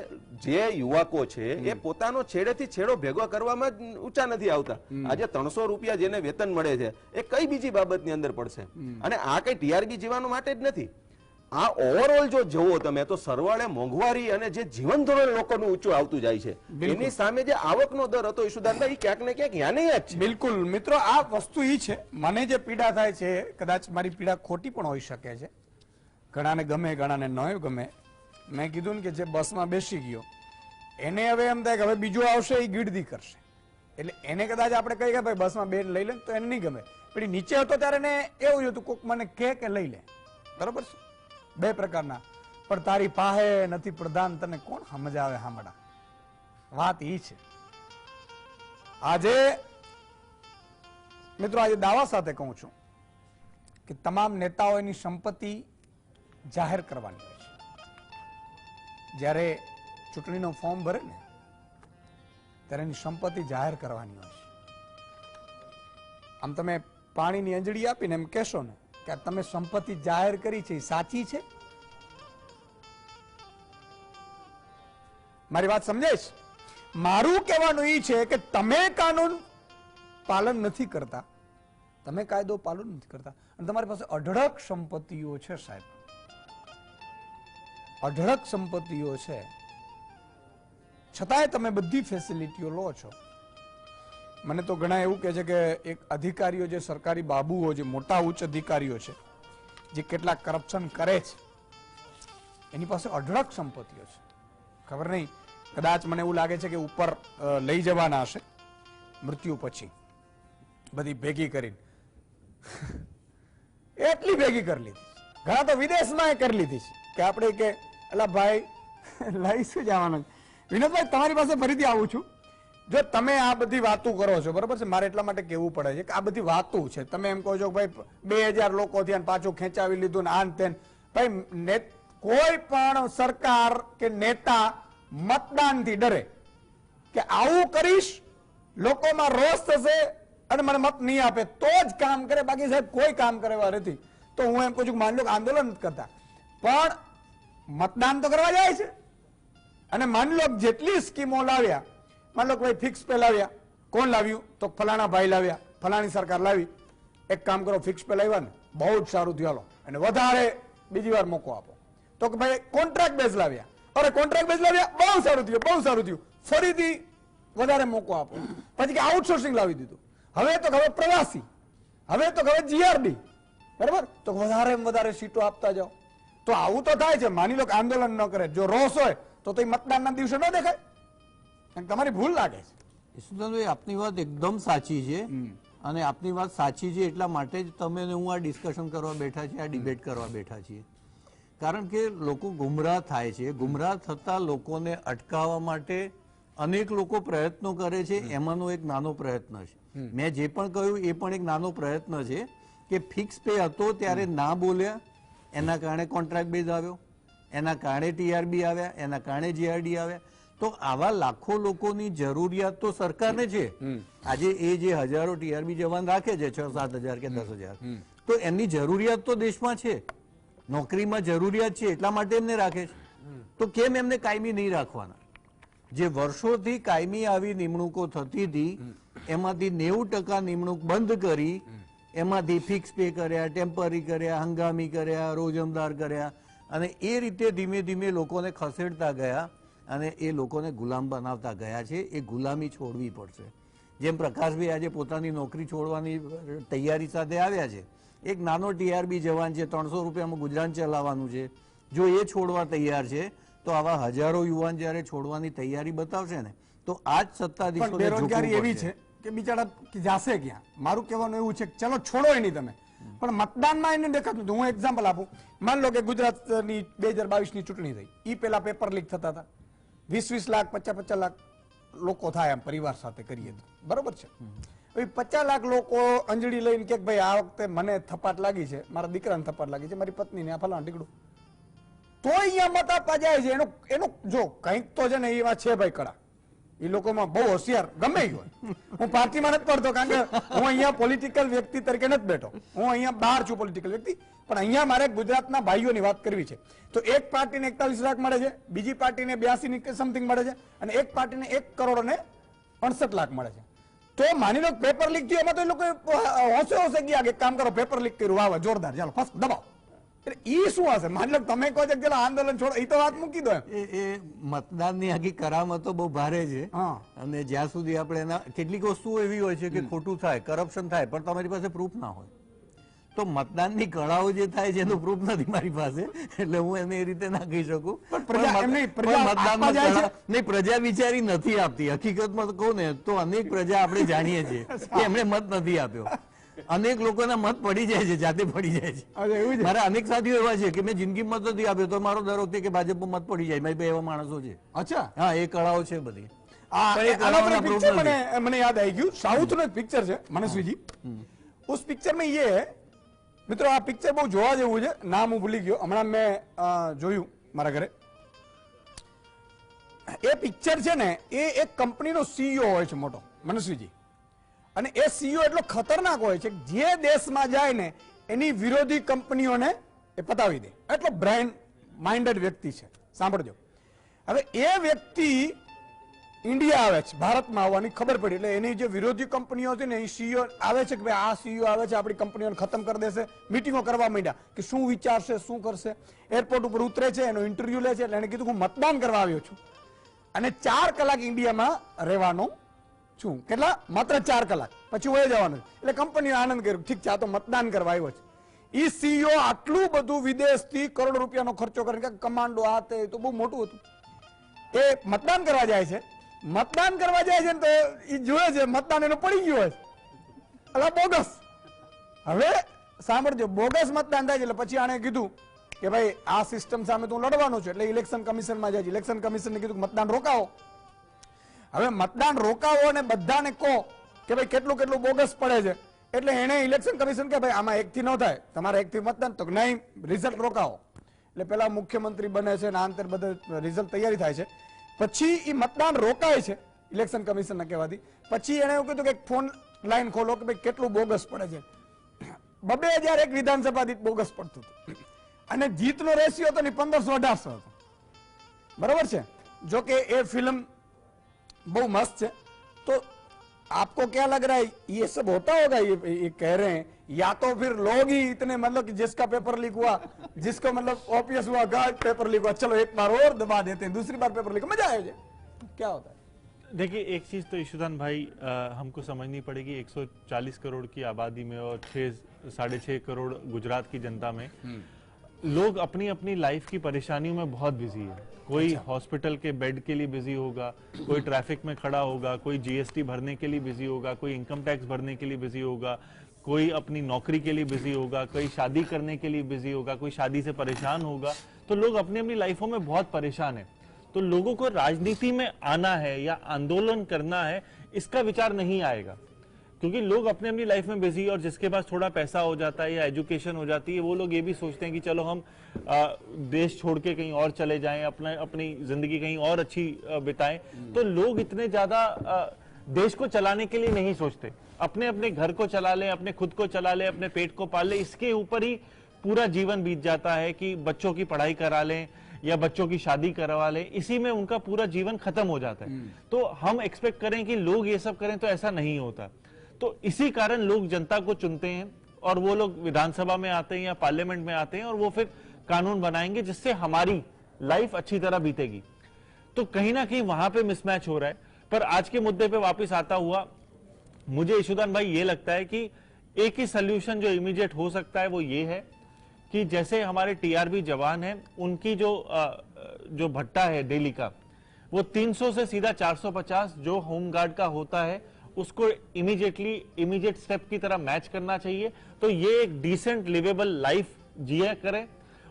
જે યુવકો છે એ પોતાનો છેડેથી છેડો ભેગો કરવામાં જ ઊંચા નથી આવતા. આજે 300 રૂપિયા જેને વેતન મળે છે એ કઈ બીજી બાબતની અંદર પડશે? અને આ કઈ ટીઆરબી જીવાનો માટે જ નથી. આ ઓવરઓલ જો જુઓ તમે તો સરવાળે મોંઘવારી અને જે જીવન ધોરણ લોકોનું ઊંચું આવતું જાય છે, એની સામે જે આવકનો દર હતો ઈશુદાનભાઈ, ક્યાંક ને ક્યાંક યાને યાદ છે. બિલકુલ મિત્રો, આ વસ્તુ ઈ છે, મને જે પીડા થાય છે કદાચ મારી પીડા ખોટી પણ હોઈ શકે છે, ઘણાને ગમે ઘણાને ન ગમે. મેં કીધું ને કે જે બસમાં બેસી ગયો એને હવે એમ થાય કે હવે બીજો આવશે એ ગીડદી કરશે, એટલે એને કદાચ આપણે કહીએ કે ભાઈ બસમાં બેન લઈ લે તો એને નહીં ગમે. પણ નીચે હતો ત્યારે એને એવું જ હતું કોક મને કે લઈ લે, બરોબર છે, 2 પ્રકારના. પણ તારી પાસે નથી પ્રધાન, તને કોણ સમજાવે હામડા? વાત ઈ છે. આજે મિત્રો આજે દાવા સાથે કહું છું કે તમામ નેતાઓની સંપત્તિ જાહેર કરવાની હોય છે. જ્યારે ચૂંટણીનો ફોર્મ ભરે ને ત્યારે એની સંપત્તિ જાહેર કરવાની હોય છે. આમ તમે પાણીની અંજળી આપીને એમ કહેશો ને કે તમે સંપત્તિ જાહેર કરી છે એ સાચી છે? મારી વાત સમજાય છે? મારું કહેવાનું એ છે કે તમે કાનૂન પાલન નથી કરતા, તમે કાયદો પાલન નથી કરતા અને તમારી પાસે અઢળક સંપત્તિઓ છે સાહેબ, અઢળક સંપત્તિઓ છે, છતાંય તમે બધી ફેસિલિટીઓ લો છો. મને તો ઘણા એવું કહે છે કે એક અધિકારીઓ જે સરકારી બાબુઓ જે મોટા ઉચ્ચ અધિકારીઓ છે જે કેટલાક કરપ્શન કરે છે એની પાસે અઢળક સંપત્તિઓ છે. ખબર નહીં, કદાચ મને એવું લાગે છે કે ઉપર લઈ જવાના હશે મૃત્યુ પછી, બધી ભેગી કરીને એટલી ભેગી કરી લીધી. ઘણા તો વિદેશમાં કરી લીધી છે કે આપણે કે અલા ભાઈ લઈશું જવાનું. વિનોદભાઈ, તમારી પાસે ફરીથી આવું છું. જો તમે આ બધી વાતો કરો છો, બરોબર છે, મારે એટલા માટે કહેવું પડે છે કે આ બધી વાતો છે. તમે એમ કહો છો ભાઈ 2000 લોકો થયા પાછું ખેંચાવી લીધું ને આન તેન. ભાઈ કોઈ પણ સરકાર કે નેતા મતદાનથી ડરે કે આવું કરીશ લોકોમાં રોષ થશે અને મને મત નહીં આપે તો જ કામ કરે, બાકી સાહેબ કોઈ કામ કરવા નથી. તો હું એમ કહું છું કે માની લો કે આંદોલન નથી કરતા પણ મતદાન તો કરવા જાય છે. અને માની લો જેટલી સ્કીમો લાવ્યા, માની લો કે ભાઈ ફિક્સ પે લાવ્યા, કોણ લાવ્યું? તો ફલાણા ભાઈ લાવ્યા, ફલાણી સરકાર લાવી. એક કામ કરો, ફિક્સ પે લાવ્યા ને બહુ જ સારું થયું, હાલો અને વધારે બીજી વાર મોકો આપો. તો કે ભાઈ કોન્ટ્રાક્ટ બેઝ લાવ્યા, અરે કોન્ટ્રાક્ટ બેઝ લાવ્યા, બહુ સારું થયું, બહુ સારું થયું, ફરીથી વધારે મોકો આપો. પછી કે આઉટસોર્સિંગ લાવી દીધું. હવે તો હવે પ્રવાસી, હવે તો હવે જીઆરડી, બરાબર, તો વધારે સીટો આપતા જાઓ. તો આવું તો થાય છે. માની લો કે આંદોલન ન કરે, જો રોષ હોય તો મતદાનના દિવસે ન દેખાય, કારણ કે તમારી ભૂલ લાગે છે. યશુદાનભાઈ, આપની વાત એકદમ સાચી છે, અને આપની વાત સાચી છે એટલા માટે જ તમે ને હું આ ડિસ્કશન કરવા બેઠા છીએ, આ ડિબેટ કરવા બેઠા છીએ. કારણ કે લોકો ગુમરાહ થાય છે. ગુમરાહ થતા લોકોને અટકાવવા માટે અનેક લોકો પ્રયત્નો કરે છે. એમાંનો એક નાનો પ્રયત્ન છે, મેં જે પણ કહ્યું એ પણ એક નાનો પ્રયત્ન છે કે ફિક્સ પે હતો ત્યારે ના બોલ્યા, એના કારણે કોન્ટ્રાક્ટ બેઝ આવ્યો, એના કારણે ટીઆરબી આવ્યા, એના કારણે જીઆરડી આવ્યા. તો આવા લાખો લોકોની જરૂરિયાત તો સરકારને છે. આજે એ જે હજારો ટીઆરબી જવાન રાખે છે, 6-7 હજાર કે 10,000, તો એમની જરૂરિયાત તો દેશમાં છે, નોકરીમાં જરૂરિયાત છે, એટલા માટે એમને રાખે છે. તો કેમ એમને કાયમી નહીં રાખવાના? જે વર્ષોથી કાયમી આવી નિમણૂકો થતી હતી એમાંથી 90% નિમણૂક બંધ કરી, એમાંથી ફિક્સ પે કર્યા, ટેમ્પરરી કર્યા, હંગામી કર્યા, રોજમદાર કર્યા, અને એ રીતે ધીમે ધીમે લોકોને ખસેડતા ગયા અને એ લોકોને ગુલામ બનાવતા ગયા છે. એ ગુલામી છોડવી પડશે. જેમ પ્રકાશભાઈ આજે પોતાની નોકરી છોડવાની તૈયારી સાથે આવ્યા છે. એક નાનો ટીઆરબી જવાન છે, 300 રૂપિયામાં ગુજરાન ચલાવવાનું છે, જો એ છોડવા તૈયાર છે તો આવા હજારો યુવાન જયારે છોડવાની તૈયારી બતાવશે ને, તો આ જ સત્તાધીશોને બેરોજગારી એવી છે કે બિચારા જાશે ક્યાં. મારું કહેવાનું એવું છે કે ચલો છોડો નહીં તમે, પણ મતદાનમાં એને દેખાતું હતું. હું એક્ઝામ્પલ આપું. માન લો કે ગુજરાતની 2022ની ચૂંટણી થઈ, ઈ પેલા પેપર લીક થતા હતા, 20-20 લાખ 50-50 લાખ લોકો થાય આમ પરિવાર સાથે કરીએ તો, બરોબર છે. હવે 50 લાખ લોકો અંજળી લઈને કે ભાઈ આ વખતે મને થપાટ લાગી છે, મારા દીકરાને થપાટ લાગી છે, મારી પત્નીને આ ફલાણ ટીકડું, તો અહીંયા મત આપવા જાય છે. એનો જો કંઈક તો છે ને એમાં છે ભાઈ કળા, એ લોકોમાં બહુ હોશિયાર ગમે એ હોય. હું પાર્ટીમાં નથી પડતો, કારણ કે હું અહીંયા પોલિટિકલ વ્યક્તિ તરીકે નથી બેઠો, હું અહીંયા બહાર છું પોલિટિકલ વ્યક્તિ. પણ અહીંયા મારે ગુજરાતના ભાઈઓની વાત કરવી છે. તો એક પાર્ટીને 41 લાખ મળે છે, બીજી પાર્ટીને 82 ની સમથિંગ મળે છે, અને એક પાર્ટીને 1,68 લાખ મળે છે. તો માની લો પેપર લીક થયું, એમાં તો એ લોકો હોશે ગયા કે કામ કરો, પેપર લીક કર્યું, વાહ જોરદાર, ચાલો ફર્સ્ટ દબાવ. એટલે ઈ શું હશે? માની લો તમે કહો છો કે આંદોલન છોડો, એ તો વાત મૂકી દો. એ મતદાનની આખી કરામતો બહુ ભારે છે. અને જ્યાં સુધી આપણે એના કેટલીક વસ્તુઓ એવી હોય છે કે ખોટું થાય, કરપ્શન થાય, પણ તમારી પાસે પ્રૂફ ના હોય. તો મતદાનની કળાઓ જે થાય છે એનું પ્રૂફ નથી મારી પાસે, એટલે હું એને એ રીતે ના કહી શકું. નહીં, પ્રજા વિચારી નથી આપતી. હકીકતમાં કહું ને તો અનેક પ્રજા આપણે જાણીએ છીએ કે એમણે મત નથી આપ્યો. અનેક લોકોના મત પડી જાય છે, જાતે પડી જાય છે. મારા અનેક સાથીઓ એવા છે કે મેં જિંદગીમાં મત નથી આપ્યો, તો મારો દર વખતે કે ભાજપમાં મત પડી જાય. મારી એવા માણસો છે. અચ્છા, હા, એ કળાઓ છે બધી. મને યાદ આવી ગયું, સાઉથ નું એક પિક્ચર છે મનસ્વીજી, ઉસ પિક્ચર में ये है મિત્રો, આ પિક્ચર બહુ જોવા જેવું છે, નામ હું ભૂલી ગયો, હમણાં મેં જોયું મારા ઘરે. એ પિક્ચર છે ને, એ એક કંપનીનો સીઈઓ હોય છે મોટો, મનસ્વીજી. અને એ સીઈઓ એટલો ખતરનાક હોય છે, જે દેશમાં જાય ને એની વિરોધી કંપનીઓને એ પતાવી દે, એટલો બ્રેન માઇન્ડેડ વ્યક્તિ છે. સાંભળજો, હવે એ વ્યક્તિ ઇન્ડિયા આવે છે, ભારતમાં આવવાની ખબર પડી, એટલે એની જે વિરોધી કંપનીઓ છે ને, એ સીઈઓ આવે છે કે ભાઈ આ સીઈઓ આવે છે, આપણી કંપનીઓને ખતમ કરી દેશે. મિટિંગો કરવા માંડ્યા કે શું વિચારશે, શું કરશે. એરપોર્ટ ઉપર ઉતરે છે, એનો ઇન્ટરવ્યુ લે છે, એટલે એને કીધું હું મતદાન કરવા આવ્યો છું અને 4 કલાક ઇન્ડિયામાં રહેવાનો છું. કેટલા? માત્ર 4 કલાક, પછી વહી જવાનું. એટલે કંપનીએ આનંદ કર્યો, ઠીક છે, આ તો મતદાન કરવા આવ્યો છે. એ સીઈઓ આટલું બધું વિદેશથી કરોડ રૂપિયાનો ખર્ચો કરીને, કમાન્ડો આ તે તો બહુ મોટું હતું, એ મતદાન કરવા જાય છે. મતદાન કરવા જાય છે ને તો એ જોયે છે મતદાન એનું પડી ગયું હોય, એટલે બોગસ. હવે સાંભળજો, બોગસ મતદાન થાય છે. એટલે પછી આને કીધું કે ભાઈ આ સિસ્ટમ સામે તો હું લડવાનું છું. એટલે ઇલેક્શન કમિશનમાં જાય છે. ઇલેક્શન કમિશને કીધું મતદાન રોકાવો. હવે મતદાન રોકાવો અને બધાને કહો કે ભાઈ કેટલું કેટલું બોગસ પડે છે. એટલે એને ઇલેક્શન કમિશન કે ભાઈ આમાં 1 થી ન થાય, તમારે 1 થી મતદાન, તો નહીં, રિઝલ્ટ રોકાવો. એટલે પેલા મુખ્યમંત્રી બને છે, આંતર બધા રિઝલ્ટ તૈયારી થાય છે. પછી એ મતદાન રોકાય છે ઇલેક્શન કમિશન ના કહેવાથી. પછી એને એવું કીધું કે ફોન લાઈન ખોલો કે ભાઈ કેટલું બોગસ પડે છે. 2000 એક વિધાનસભા દીઠ બોગસ પડતું હતું, અને જીતનો રેશિયો તો 1500-1800 હતો. બરોબર છે. જો કે એ ફિલ્મ બહુ મસ્ત છે. તો आपको क्या लग रहा है ये सब होता होगा? ये कह रहे हैं, या तो फिर लोग ही इतने मतलब कि जिसका पेपर लीक हुआ, जिसको मतलब ओपीएस हुआ, पेपर लीक हुआ, चलो एक बार और दबा देते हैं, दूसरी बार पेपर लीक, मजा आया। क्या होता है? देखिए, एक चीज तो ईशुदान भाई हमको समझनी पड़ेगी, 140 करोड़ की आबादी में और 6-6.5 करोड़ गुजरात की जनता में लोग अपनी अपनी लाइफ की परेशानियों में बहुत बिजी है। कोई हॉस्पिटल के बेड के लिए बिजी होगा, कोई ट्रैफिक में खड़ा होगा, कोई जीएसटी भरने के लिए बिजी होगा, कोई इनकम टैक्स भरने के लिए बिजी होगा, कोई अपनी नौकरी के लिए बिजी होगा, कोई शादी करने के लिए बिजी होगा, कोई शादी से परेशान होगा। तो लोग अपनी अपनी लाइफों में बहुत परेशान है। तो लोगों को राजनीति में आना है या आंदोलन करना है, इसका विचार नहीं आएगा, क्योंकि लोग अपने अपनी लाइफ में बिजी, और जिसके पास थोड़ा पैसा हो जाता है या एजुकेशन हो जाती है, वो लोग ये भी सोचते हैं कि चलो हम देश छोड़ के कहीं और चले जाएं, अपनी जिंदगी कहीं और अच्छी बिताएं। तो लोग इतने ज्यादा देश को चलाने के लिए नहीं सोचते, अपने अपने घर को चला लें, अपने खुद को चला लें, अपने पेट को पाल लें, इसके ऊपर ही पूरा जीवन बीत जाता है कि बच्चों की पढ़ाई करा लें या बच्चों की शादी करवा लें, इसी में उनका पूरा जीवन खत्म हो जाता है। तो हम एक्सपेक्ट करें कि लोग ये सब करें, तो ऐसा नहीं होता। तो इसी कारण लोग जनता को चुनते हैं और वो लोग विधानसभा में आते हैं या पार्लियामेंट में आते हैं और वो फिर कानून बनाएंगे जिससे हमारी लाइफ अच्छी तरह बीतेगी। तो कहीं ना कहीं वहां पे मिसमैच हो रहा है। पर आज के मुद्दे पे वापस आता हुआ, मुझे ईशुदान भाई ये लगता है कि एक ही सोल्यूशन जो इमीडिएट हो सकता है वो ये है कि जैसे हमारे टीआरबी जवान हैं, उनकी जो भत्ता है डेली का, वो 300 से सीधा 450 जो होमगार्ड का होता है उसको इमीडिएट स्टेप की तरह मैच करना चाहिए। तो ये एक डिसेंट लिवेबल लाइफ जिया करें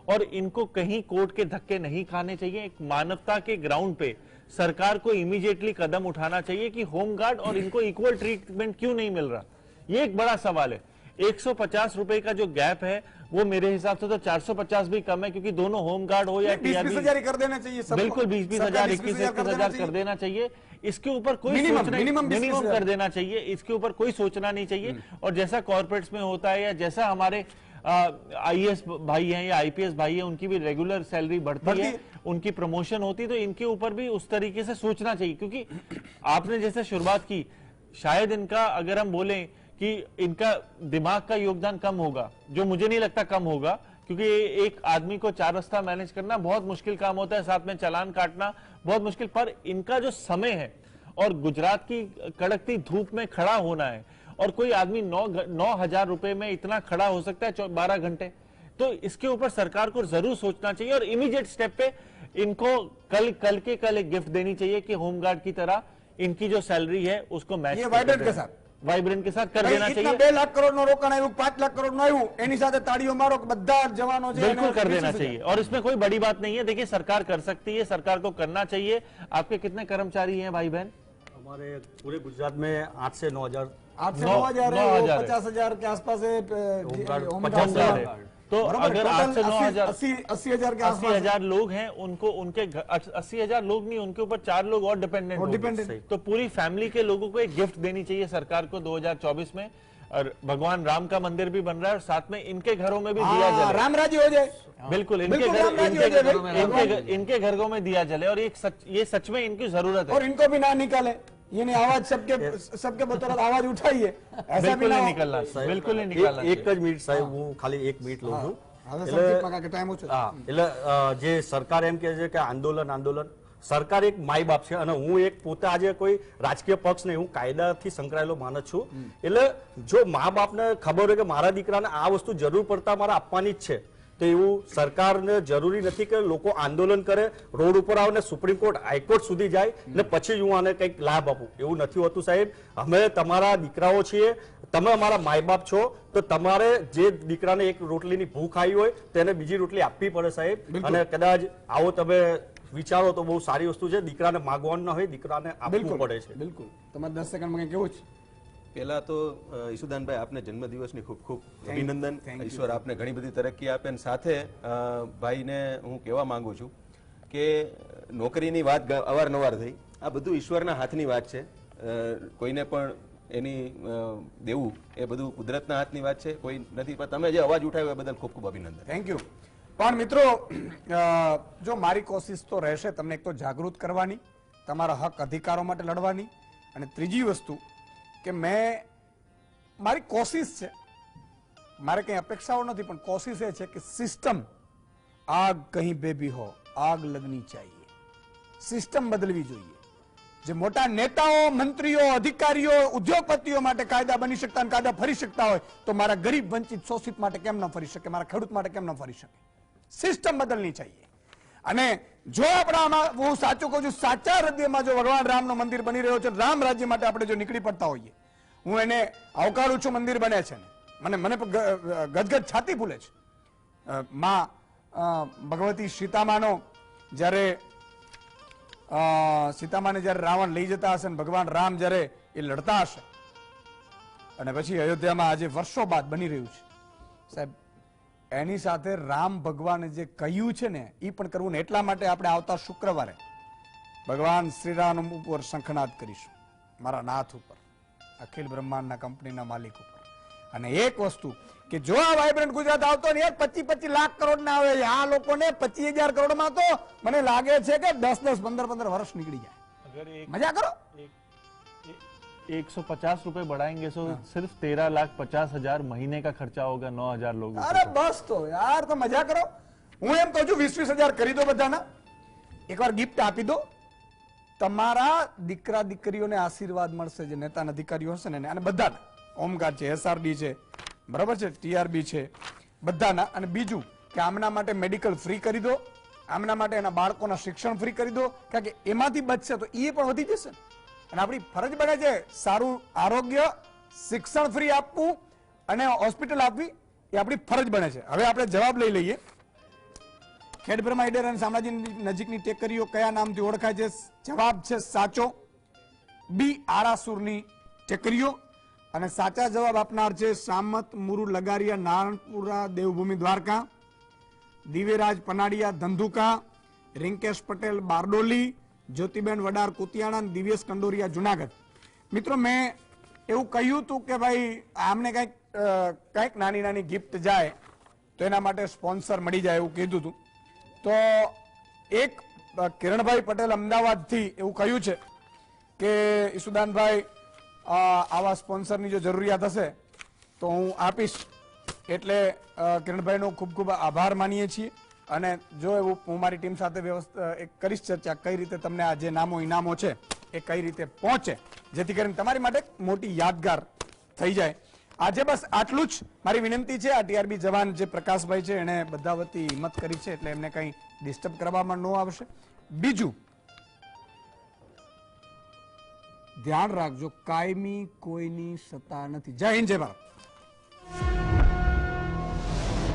और इनको कहीं कोर्ट के धक्के नहीं खाने चाहिए। एक मानवता के ग्राउंड पे सरकार को इमीडिएटली कदम उठाना चाहिए कि होमगार्ड और इनको इक्वल ट्रीटमेंट क्यों नहीं मिल रहा, ये एक बड़ा सवाल है। 150 रुपए का जो गैप है वो मेरे हिसाब से तो 450 भी कम है, क्योंकि दोनों होमगार्ड हो या 20-20 हजार कर देना चाहिए सबको। बिल्कुल 20-20 हजार, 21-21 हजार कर देना चाहिए। इसके ऊपर कोई मिनिमम कर देना चाहिए, इसके ऊपर कोई सोचना नहीं चाहिए। और जैसा कॉर्पोरेट्स में होता है या जैसा हमारे आईएएस भाई हैं या आईपीएस भाई हैं, उनकी भी रेगुलर सैलरी बढ़ती है, उनकी प्रमोशन होती है, तो इनके ऊपर भी उस तरीके से सोचना चाहिए। क्योंकि आपने जैसे शुरुआत की, शायद इनका अगर हम बोलें कि इनका दिमाग का योगदान कम होगा, जो मुझे नहीं लगता कम होगा, क्योंकि एक आदमी को 4 रास्ता मैनेज करना बहुत मुश्किल काम होता है, साथ में चालान काटना बहुत मुश्किल। पर इनका जो समय है और गुजरात की कड़कती धूप में खड़ा होना है, और कोई आदमी 9,000 रुपए में इतना खड़ा हो सकता है 12 घंटे, तो इसके ऊपर सरकार को जरूर सोचना चाहिए और इमीडिएट स्टेप पे इनको कल एक गिफ्ट देनी चाहिए कि होमगार्ड की तरह इनकी जो सैलरी है उसको मैच वाइब्रेंट के साथ कर देना चाहिए। 2 लाख करोड़ નો રોકાણ આવ્યું, 5 લાખ કરોડ નું આવ્યું, એની સાથે તાળીઓ મારો કે બધા જવાનો છે, बिल्कुल कर देना चाहिए। और इसमें कोई बड़ी बात नहीं है। देखिए, सरकार कर सकती है, सरकार को करना चाहिए। आपके कितने कर्मचारी हैं भाई बहन? हमारे पूरे गुजरात में 8 से 9 हजार 8 से 9,000 है, 50,000 के आसपास है। 50,000 है। तो अगर 8 से 9,000 80,000 के आसपास 80,000 लोग हैं, उनको उनके 80,000 लोग नहीं, उनके ऊपर 4 लोग और डिपेंडेंट। तो पूरी फैमिली के लोगों को एक गिफ्ट देनी चाहिए सरकार को 2024 में। और भगवान राम का मंदिर भी बन रहा है और साथ में इनके घरों में भी दिया जले, राम राज्य हो जाए। बिल्कुल इनके घरों में दिया जले, और ये सच में इनकी जरूरत है। और इनको भी ना निकाले, ये आवाज सबके बतौर आवाज उठाइए, ऐसा भी नहीं निकलना, बिल्कुल नहीं निकलना। એક જ મિનિટ સાહેબ, હું ખાલી 1 મિનિટ લઉં છું। એટલે જે સરકાર એમ કહે છે કે આંદોલન, સરકાર એક માય બાપ છે, અને હું એક પોતે આજે કોઈ રાજકીય પક્ષ નહીં, હું કાયદાથી સંકળાયેલો માણસ છું। એટલે જો મા બાપને ખબર હોય કે મારા દીકરાને આ વસ્તુ જરૂર પડતા મારે આપવાની જ છે, તો એવું સરકારને જરૂરી નથી કે લોકો આંદોલન કરે, રોડ ઉપર આવે ને સુપ્રીમ કોર્ટ હાઈકોર્ટ સુધી જાય ને પછી જ હું આને કંઈક લાભ આપું, એવું નથી હોતું સાહેબ। અમે તમારા દીકરાઓ છીએ, તમે અમારા માય બાપ છો, તો તમારે જે દીકરાને એક રોટલીની ભૂખ આવી હોય તેને બીજી રોટલી આપવી પડે સાહેબ। અને કદાચ આવો તમે વિચારો તો બહુ સારી વસ્તુ છે, દીકરાને માગવાનું ના હોય, દીકરાને આપવું પડે છે। બિલકુલ, તમારે 10 સેકન્ડમાં કંઈ કેવું છે? પહેલા તો ઈશુદાનભાઈ, આપને જન્મદિવસની ખૂબ ખૂબ અભિનંદન। ઈશ્વર આપને ઘણી બધી તરક્કી આપે। અને સાથે ભાઈને હું કહેવા માંગુ છું કે નોકરીની વાત અવારનવાર થઈ, આ બધું ઈશ્વરના હાથની વાત છે। કોઈને પણ એની દેવું એ બધું કુદરતના હાથની વાત છે, કોઈ નથી। પણ તમે જે અવાજ ઉઠાવ્યો એ બદલ ખૂબ ખૂબ અભિનંદન। Thank you. પણ મિત્રો, જો મારી કોશિશ તો રહેશે તમને એક તો જાગૃત કરવાની, તમારા હક અધિકારો માટે લડવાની, અને ત્રીજી વસ્તુ કે મારી કોશિશ છે, મારે કઈ અપેક્ષાઓ નથી, પણ કોશિશ એ છે કે સિસ્ટમ આગ કहीं पे भी हो આગ લગની चाहिए, સિસ્ટમ બદલવી જોઈએ. જે મોટા નેતાઓ, મંત્રીઓ, અધિકારીઓ, ઉદ્યોગપતિઓ માટે કાયદા બની શકતા અને કાયદા ફરી શકતા હોય તો મારા ગરીબ, વંચિત, શોષિત માટે કેમ ન ફરી શકે, મારા ખેડૂત માટે કેમ ન ફરી શકે? સિસ્ટમ બદલની चाहिए. અને જો આપણામાં, હું સાચું કહું છું, સાચા હૃદયમાં જો ભગવાન રામનું મંદિર બની રહ્યો છે, રામ રાજ્ય માટે આપણે જો નીકળી પડતા હોઈએ, હું એને આવકારું છું. મંદિર બને છે ને મને ગદગદ છાતી ફૂલે છે. માં ભગવતી સીતામાનો જ્યારે સીતામાને જ્યારે રાવણ લઈ જતા હશે ને ભગવાન રામ જ્યારે એ લડતા હશે અને પછી અયોધ્યામાં આજે વર્ષો બાદ બની રહ્યું છે, સાહેબ એની સાથે રામ ભગવાને જે કહ્યું છે ને એ પણ કરવું ને. એટલા માટે આપણે આવતા શુક્રવારે ભગવાન શ્રીરામ ઉપર શંખનાદ કરીશું, મારા નાથ ઉપર, અખિલ બ્રહ્માંડના કંપનીના માલિક ઉપર. અને એક વસ્તુ કે જો આ વાઇબ્રન્ટ ગુજરાત આવતો ને 25-25 લાખ કરોડ ના આવે, આ લોકોને 25,000 કરોડમાં તો મને લાગે છે કે 10-10, 15-15 વર્ષ નીકળી જાય. अगर एक મજા કરો. 150 रुपए बढ़ाएंगे तो सिर्फ 13,50,000 महीने का खर्चा होगा 9,000 लोगों અરે को. બસ તો યાર, તો મજા કરો. હું એમ કહું છું 20,000 કરી દો બધાના, એકવાર ગિફ્ટ આપી દો, તમારા દીકરા દીકરીઓને આશીર્વાદ મળશે, જે નેતા અધિકારીઓ હશે ને, અને બધાના, હોમગાર્ડ છે, SRD છે, બરાબર છે, TRB છે, બધાના. અને બીજું કે આમના માટે મેડિકલ ફ્રી કરી દો, આમના માટે એના બાળકોના શિક્ષણ ફ્રી કરી દો, કારણ કે એમાંથી બચશે તો એ પણ વધી જશે. અને આપણી ફરજ બને છે સારું આરોગ્ય, શિક્ષણ ફ્રી આપવું અને હોસ્પિટલ આપવી, એ આપણી ફરજ બને છે. હવે આપણે જવાબ લઈ લઈએ. ખેડબ્રહ્મા ઈડર અને શામળાજી નજીકની ટેકરીઓ કયા નામથી ઓળખાય છે? જવાબ છે સાચો, બી આરાસુરની ટેકરીઓ. અને સાચા જવાબ આપનાર છે સામત, મુરુ, લગારિયા, નારણપુરા, દેવભૂમિ દ્વારકા, દિવ્યરાજ પનાડિયા ધંધુકા, રિંકેશ પટેલ બારડોલી, જ્યોતિબેન વડાર કુતિયાણા, દિવ્યેશ કંડોરિયા જુનાગઢ. મિત્રો મેં એવું કહ્યું હતું કે ભાઈ આમને કંઈક નાની નાની ગિફ્ટ જાય તો એના માટે સ્પોન્સર મળી જાય એવું કીધું હતું. તો એક કિરણભાઈ પટેલ અમદાવાદથી એવું કહ્યું છે કે ઈસુદાનભાઈ આવા સ્પોન્સરની જો જરૂરિયાત હશે તો હું આપીશ. એટલે કિરણભાઈનો ખૂબ ખૂબ આભાર માનીએ છીએ. અને જો એવું હું મારી ટીમ સાથે વ્યવસ્થા એક કરીશ ચર્ચા, કઈ રીતે તમને આ જે નામો ઇનામો છે એ કઈ રીતે પહોંચે, જેથી કરીને તમારી માટે મોટી યાદગાર થઈ જાય. આજે બસ આટલું જ મારી વિનંતી છે. આ TRB જવાન જે પ્રકાશભાઈ છે એને બધા વતી હિંમત કરી છે, એટલે એમને કંઈ ડિસ્ટર્બ કરવામાં ન આવશે. બીજું ધ્યાન રાખજો, કાયમી કોઈની સત્તા નથી. જય હિન્દ, જય ભારત.